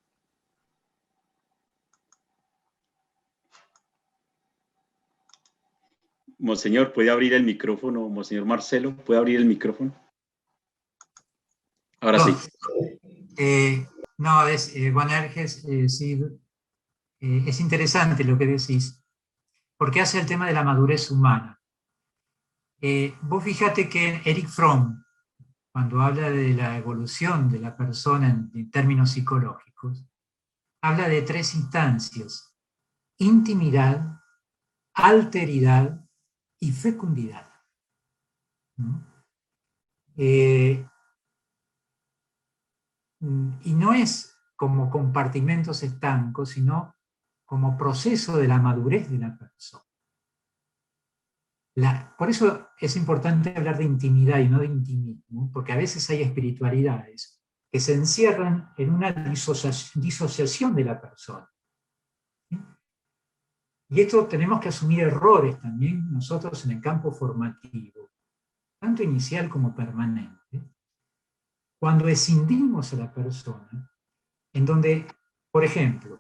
Monseñor, ¿puede abrir el micrófono? Monseñor Marcelo, ¿puede abrir el micrófono? Ahora sí. No, Boanerges, sí, es interesante lo que decís, porque hace el tema de la madurez humana. Vos fíjate que Erich Fromm, cuando habla de la evolución de la persona en términos psicológicos, habla de 3 instancias: intimidad, alteridad y fecundidad. Y no es como compartimentos estancos, sino como proceso de la madurez de la persona. Por eso es importante hablar de intimidad y no de intimismo, porque a veces hay espiritualidades que se encierran en una disociación de la persona. Y esto tenemos que asumir errores también nosotros en el campo formativo, tanto inicial como permanente, cuando escindimos a la persona, en donde, por ejemplo,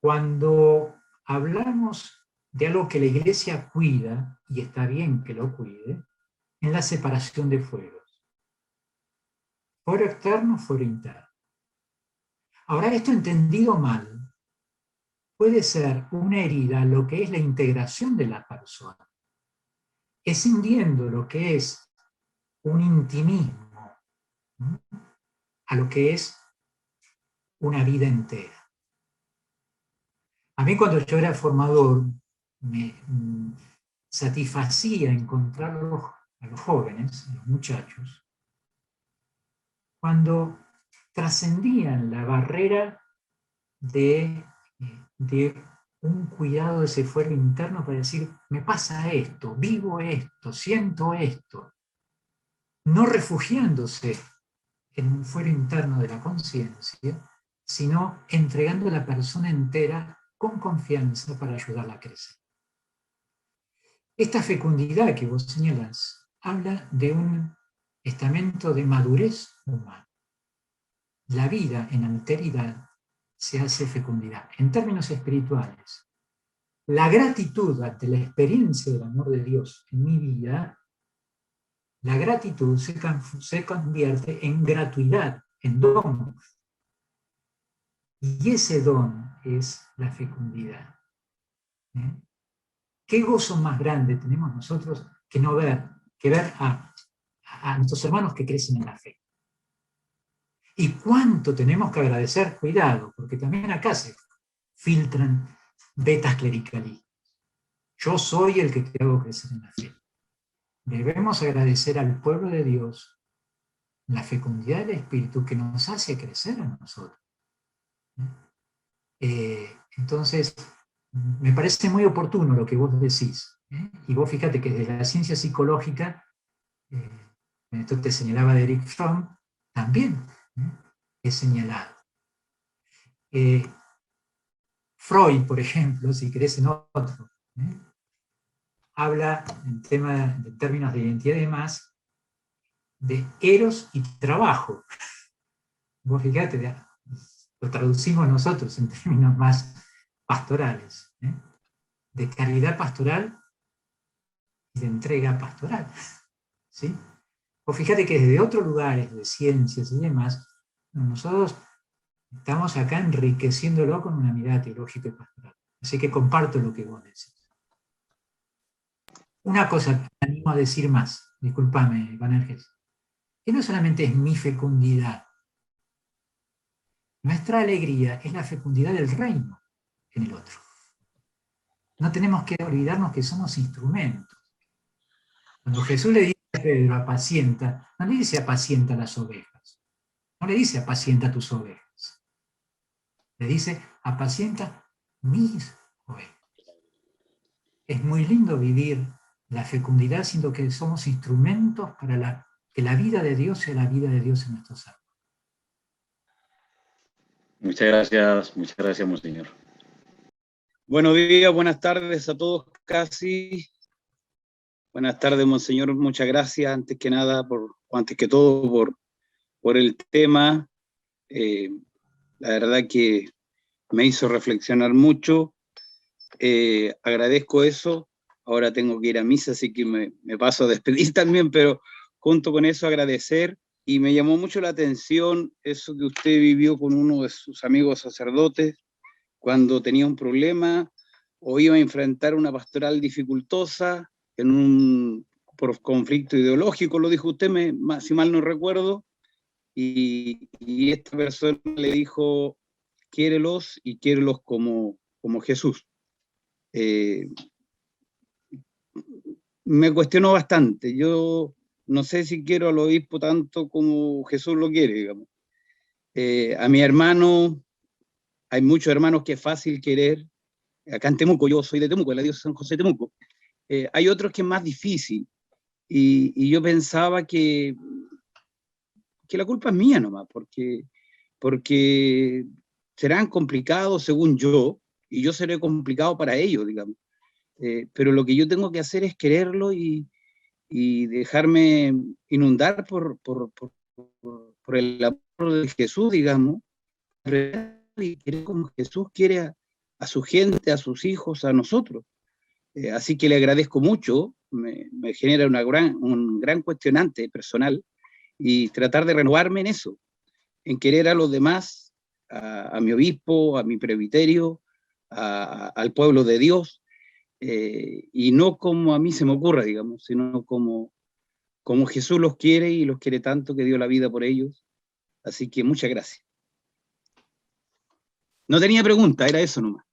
cuando hablamos de algo que la iglesia cuida, y está bien que lo cuide, en la separación de fueros. Fuero externo, fuero interno. Ahora, esto entendido mal, puede ser una herida a lo que es la integración de la persona, escindiendo lo que es un intimismo, ¿no?, a lo que es una vida entera. A mí, cuando yo era formador, me satisfacía encontrar a los jóvenes, a los muchachos, cuando trascendían la barrera de un cuidado de ese fuero interno para decir, me pasa esto, vivo esto, siento esto, no refugiándose en un fuero interno de la conciencia, sino entregando a la persona entera con confianza para ayudarla a crecer. Esta fecundidad que vos señalás habla de un estamento de madurez humana. La vida en alteridad se hace fecundidad. En términos espirituales, la gratitud ante la experiencia del amor de Dios en mi vida, la gratitud se convierte en gratuidad, en don. Y ese don es la fecundidad. ¿Qué gozo más grande tenemos nosotros que ver a nuestros hermanos que crecen en la fe? Y cuánto tenemos que agradecer, cuidado, porque también acá se filtran vetas clericalistas. Yo soy el que te hago crecer en la fe. Debemos agradecer al pueblo de Dios la fecundidad del Espíritu que nos hace crecer a nosotros. Entonces, me parece muy oportuno lo que vos decís. Y vos fíjate que desde la ciencia psicológica, esto te señalaba de Eric Fromm, también es señalado. Freud, por ejemplo, si querés en otro, habla en términos de identidad y demás, de eros y trabajo. Vos fíjate, lo traducimos nosotros en términos más pastorales, de caridad pastoral y de entrega pastoral. ¿Sí? Vos fíjate que desde otros lugares de ciencias y demás, nosotros estamos acá enriqueciéndolo con una mirada teológica y pastoral. Así que comparto lo que vos decís. Una cosa que me animo a decir más, discúlpame, Vanerges, que no solamente es mi fecundidad. Nuestra alegría es la fecundidad del reino en el otro. No tenemos que olvidarnos que somos instrumentos. Cuando Jesús le dice a Pedro, apacienta, no le dice apacienta las ovejas, no le dice apacienta tus ovejas, le dice apacienta mis ovejas. Es muy lindo vivir la fecundidad siendo que somos instrumentos para que la vida de Dios sea la vida de Dios en nuestros almas. Muchas gracias, monseñor. Buenos días, buenas tardes a todos casi. Buenas tardes, monseñor. Muchas gracias, antes que todo, por el tema. La verdad que me hizo reflexionar mucho. Agradezco eso. Ahora tengo que ir a misa, así que me paso a despedir también, pero junto con eso agradecer. Y me llamó mucho la atención eso que usted vivió con uno de sus amigos sacerdotes cuando tenía un problema o iba a enfrentar una pastoral dificultosa por conflicto ideológico, lo dijo usted, si mal no recuerdo, y esta persona le dijo, quiérelos y quiérelos como Jesús. Me cuestionó bastante. Yo no sé si quiero al obispo tanto como Jesús lo quiere, digamos. A mi hermano, hay muchos hermanos que es fácil querer. Acá en Temuco, yo soy de Temuco, de la diócesis de San José de Temuco. Hay otros que es más difícil. Y yo pensaba que la culpa es mía nomás, porque serán complicados según yo, y yo seré complicado para ellos, digamos. Pero lo que yo tengo que hacer es quererlo y dejarme inundar por por el amor de Jesús, digamos, y querer como Jesús quiere a su gente, a sus hijos, a nosotros. Así que le agradezco mucho, me genera un gran cuestionante personal, y tratar de renovarme en eso, en querer a los demás, a mi obispo, a mi presbiterio, al pueblo de Dios, y no como a mí se me ocurra, digamos, sino como Jesús los quiere, y los quiere tanto que dio la vida por ellos. Así que muchas gracias. No tenía pregunta, era eso nomás.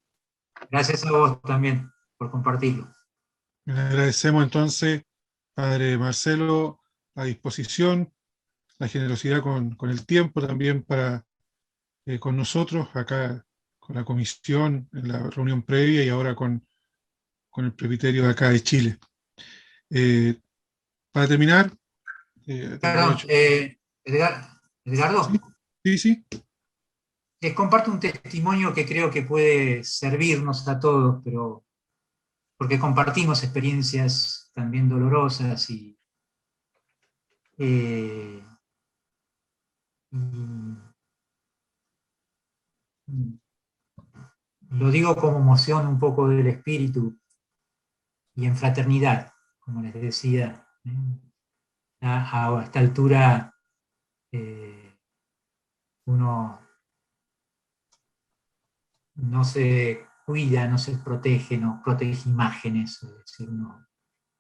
Gracias a vos también por compartirlo. Le agradecemos entonces, Padre Marcelo, la disposición, la generosidad con el tiempo también con nosotros, acá con la comisión, en la reunión previa, y ahora con el presbiterio de acá de Chile. Para terminar... Perdón, Edgardo. Sí. Les comparto un testimonio que creo que puede servirnos a todos, pero porque compartimos experiencias también dolorosas y lo digo como emoción un poco del espíritu y en fraternidad, como les decía. A esta altura uno no se cuida, no se protege, no protege imágenes, es decir, uno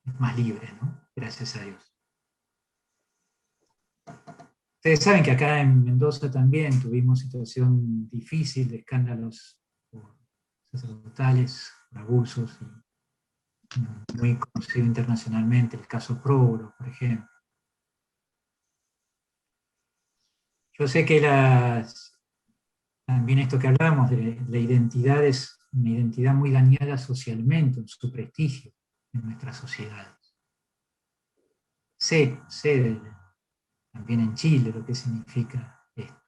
es más libre, ¿no? Gracias a Dios. Ustedes saben que acá en Mendoza también tuvimos situación difícil de escándalos sacerdotales, por abusos, y muy conocido internacionalmente, el caso Próboro, por ejemplo. Yo sé que también esto que hablábamos de la identidad es una identidad muy dañada socialmente, en su prestigio en nuestras sociedades. Sé también en Chile lo que significa esto.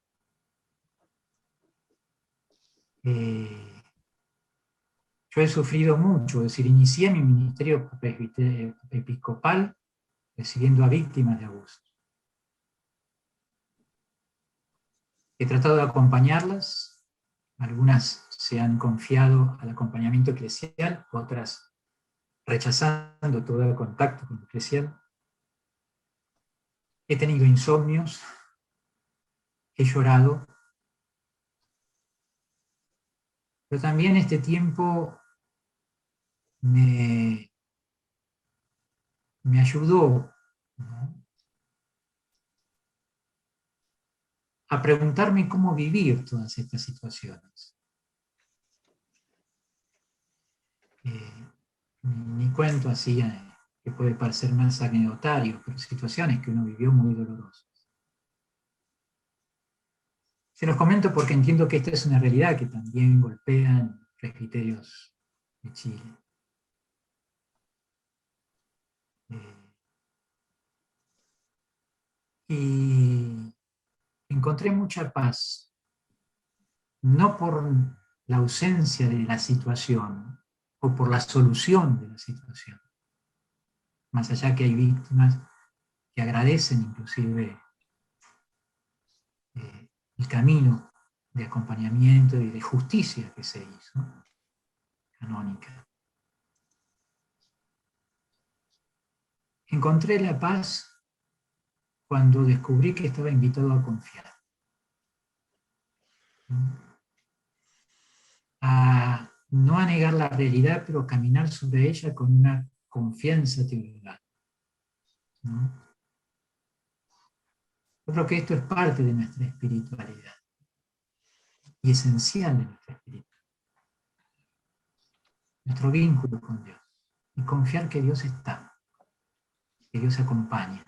Yo he sufrido mucho, es decir, inicié mi ministerio episcopal recibiendo a víctimas de abusos. He tratado de acompañarlas, algunas se han confiado al acompañamiento eclesial, otras rechazando todo contacto con el eclesial. He tenido insomnios, he llorado, pero también este tiempo me ayudó, ¿no?, a preguntarme cómo vivir todas estas situaciones. Ni cuento así que puede parecer más anecdotario, pero situaciones que uno vivió muy dolorosas. Se los comento porque entiendo que esta es una realidad que también golpean presbiterios de Chile. Y encontré mucha paz, no por la ausencia de la situación o por la solución de la situación. Más allá que hay víctimas que agradecen inclusive el camino de acompañamiento y de justicia que se hizo, canónica. Encontré la paz cuando descubrí que estaba invitado a confiar. No a negar la realidad, pero caminar sobre ella con una confianza teologal, ¿no? Yo creo que esto es parte de nuestra espiritualidad y esencial de nuestra espiritualidad. Nuestro vínculo con Dios y confiar que Dios está, que Dios acompaña.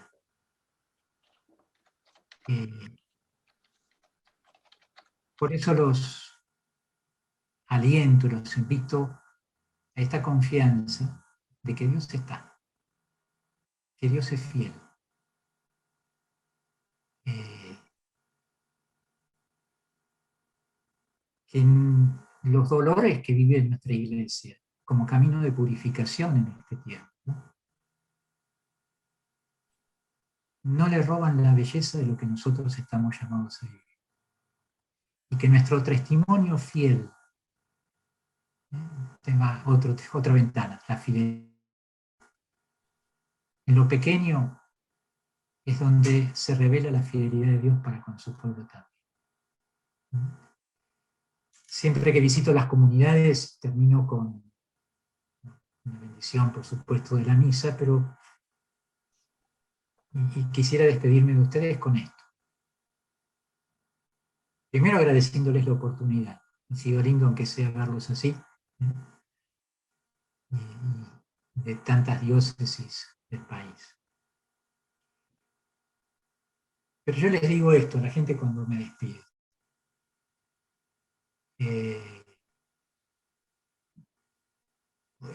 Por eso los aliento, los invito a esta confianza de que Dios está, que Dios es fiel. En los dolores que vive nuestra iglesia como camino de purificación en este tiempo, no le roban la belleza de lo que nosotros estamos llamados a vivir. Y que nuestro testimonio fiel, otra ventana, la fidelidad. En lo pequeño es donde se revela la fidelidad de Dios para con su pueblo también. Siempre que visito las comunidades termino con una bendición, por supuesto, de la misa, pero y quisiera despedirme de ustedes con esto. Primero agradeciéndoles la oportunidad. Ha sido lindo, aunque sea verlos así, de tantas diócesis del país. Pero yo les digo esto a la gente cuando me despido. En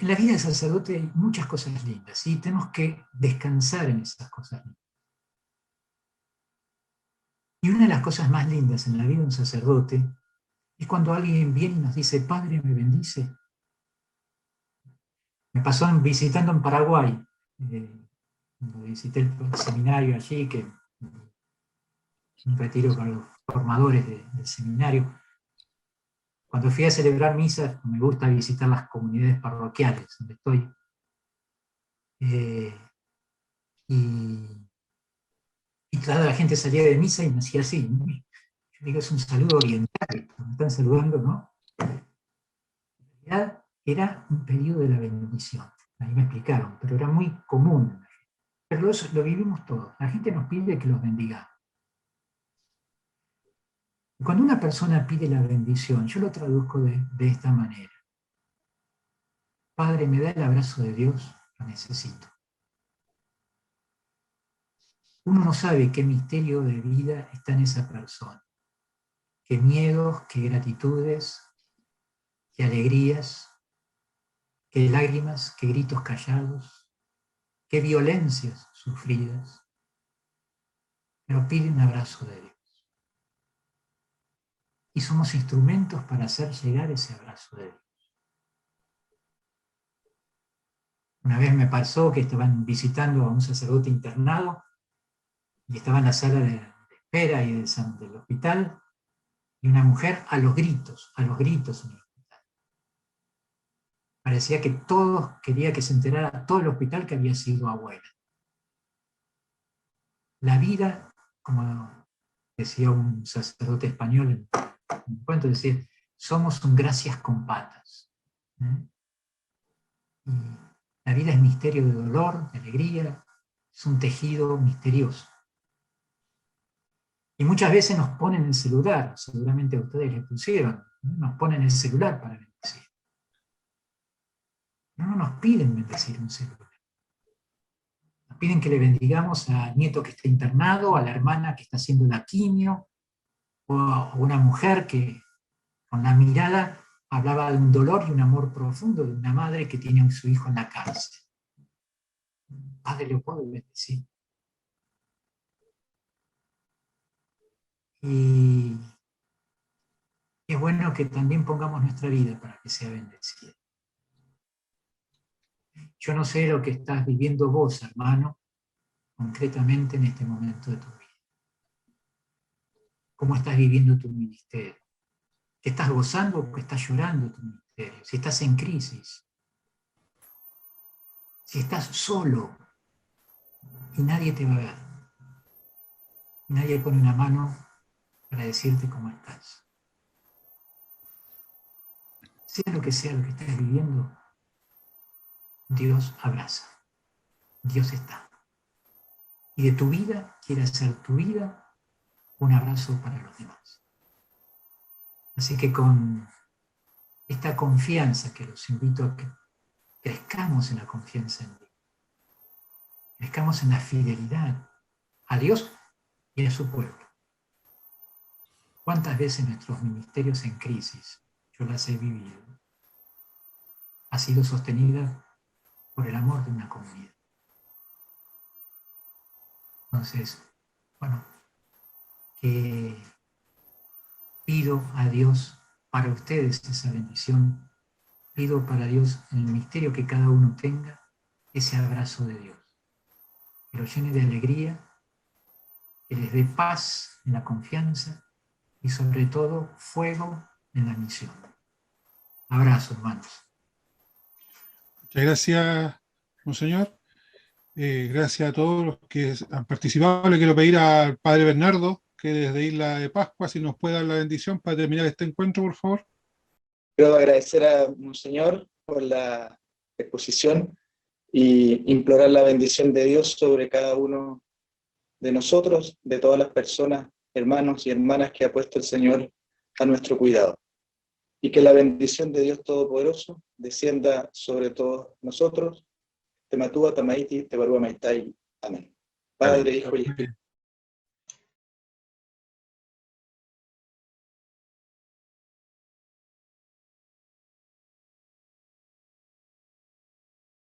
la vida del sacerdote hay muchas cosas lindas, y tenemos que descansar en esas cosas lindas. Y una de las cosas más lindas en la vida de un sacerdote es cuando alguien viene y nos dice, Padre, me bendice. Me pasó visitando en Paraguay, cuando visité el seminario allí, que un retiro para los formadores del seminario. Cuando fui a celebrar misas, me gusta visitar las comunidades parroquiales donde estoy. Y toda la gente salía de misa y me hacía así. Yo digo, es un saludo oriental, me están saludando, ¿no? En realidad era un pedido de la bendición. Ahí me explicaron, pero era muy común. Pero eso lo vivimos todos. La gente nos pide que los bendigamos. Cuando una persona pide la bendición, yo lo traduzco de esta manera. Padre, me da el abrazo de Dios, lo necesito. Uno no sabe qué misterio de vida está en esa persona. Qué miedos, qué gratitudes, qué alegrías, qué lágrimas, qué gritos callados, qué violencias sufridas. Pero pide un abrazo de Dios. Y somos instrumentos para hacer llegar ese abrazo de Dios. Una vez me pasó que estaban visitando a un sacerdote internado y estaba en la sala de espera y del hospital, y una mujer a los gritos en el hospital. Parecía que quería que se enterara todo el hospital que había sido abuela. La vida, como decía un sacerdote español en un cuento, decía, somos un gracias con patas. Y la vida es misterio de dolor, de alegría, es un tejido misterioso. Y muchas veces nos ponen el celular, seguramente a ustedes les pusieron, ¿no? Nos ponen el celular para bendecir. No nos piden bendecir un celular. Nos piden que le bendigamos al nieto que está internado, a la hermana que está haciendo la quimio, o a una mujer que con la mirada hablaba de un dolor y un amor profundo de una madre que tiene a su hijo en la cárcel. Padre, lo puedo bendecir. Y es bueno que también pongamos nuestra vida para que sea bendecida. Yo no sé lo que estás viviendo vos, hermano, concretamente en este momento de tu vida. ¿Cómo estás viviendo tu ministerio? ¿Que estás gozando o que estás llorando tu ministerio? Si estás en crisis, si estás solo y nadie te va a ver, y nadie pone una mano para decirte cómo estás. Sea lo que estás viviendo, Dios abraza, Dios está. Y de tu vida quiere hacer tu vida un abrazo para los demás. Así que con esta confianza que los invito a que crezcamos en la confianza en Dios, crezcamos en la fidelidad a Dios y a su pueblo. ¿Cuántas veces nuestros ministerios en crisis, yo las he vivido, ha sido sostenida por el amor de una comunidad? Entonces, bueno, que pido a Dios para ustedes esa bendición, pido para Dios en el misterio que cada uno tenga ese abrazo de Dios, que lo llene de alegría, que les dé paz en la confianza y sobre todo fuego en la misión. Abrazo, hermanos. Muchas gracias, monseñor. Gracias a todos los que han participado. Le quiero pedir al padre Bernardo que desde Isla de Pascua, si nos puede dar la bendición para terminar este encuentro, por favor. Quiero agradecer a monseñor por la exposición y implorar la bendición de Dios sobre cada uno de nosotros, de todas las personas, hermanos y hermanas que ha puesto el Señor a nuestro cuidado. Y que la bendición de Dios Todopoderoso descienda sobre todos nosotros. Tematúa, Tamaiti, Tebarúa, Maitai. Amén. Padre, Hijo y Espíritu.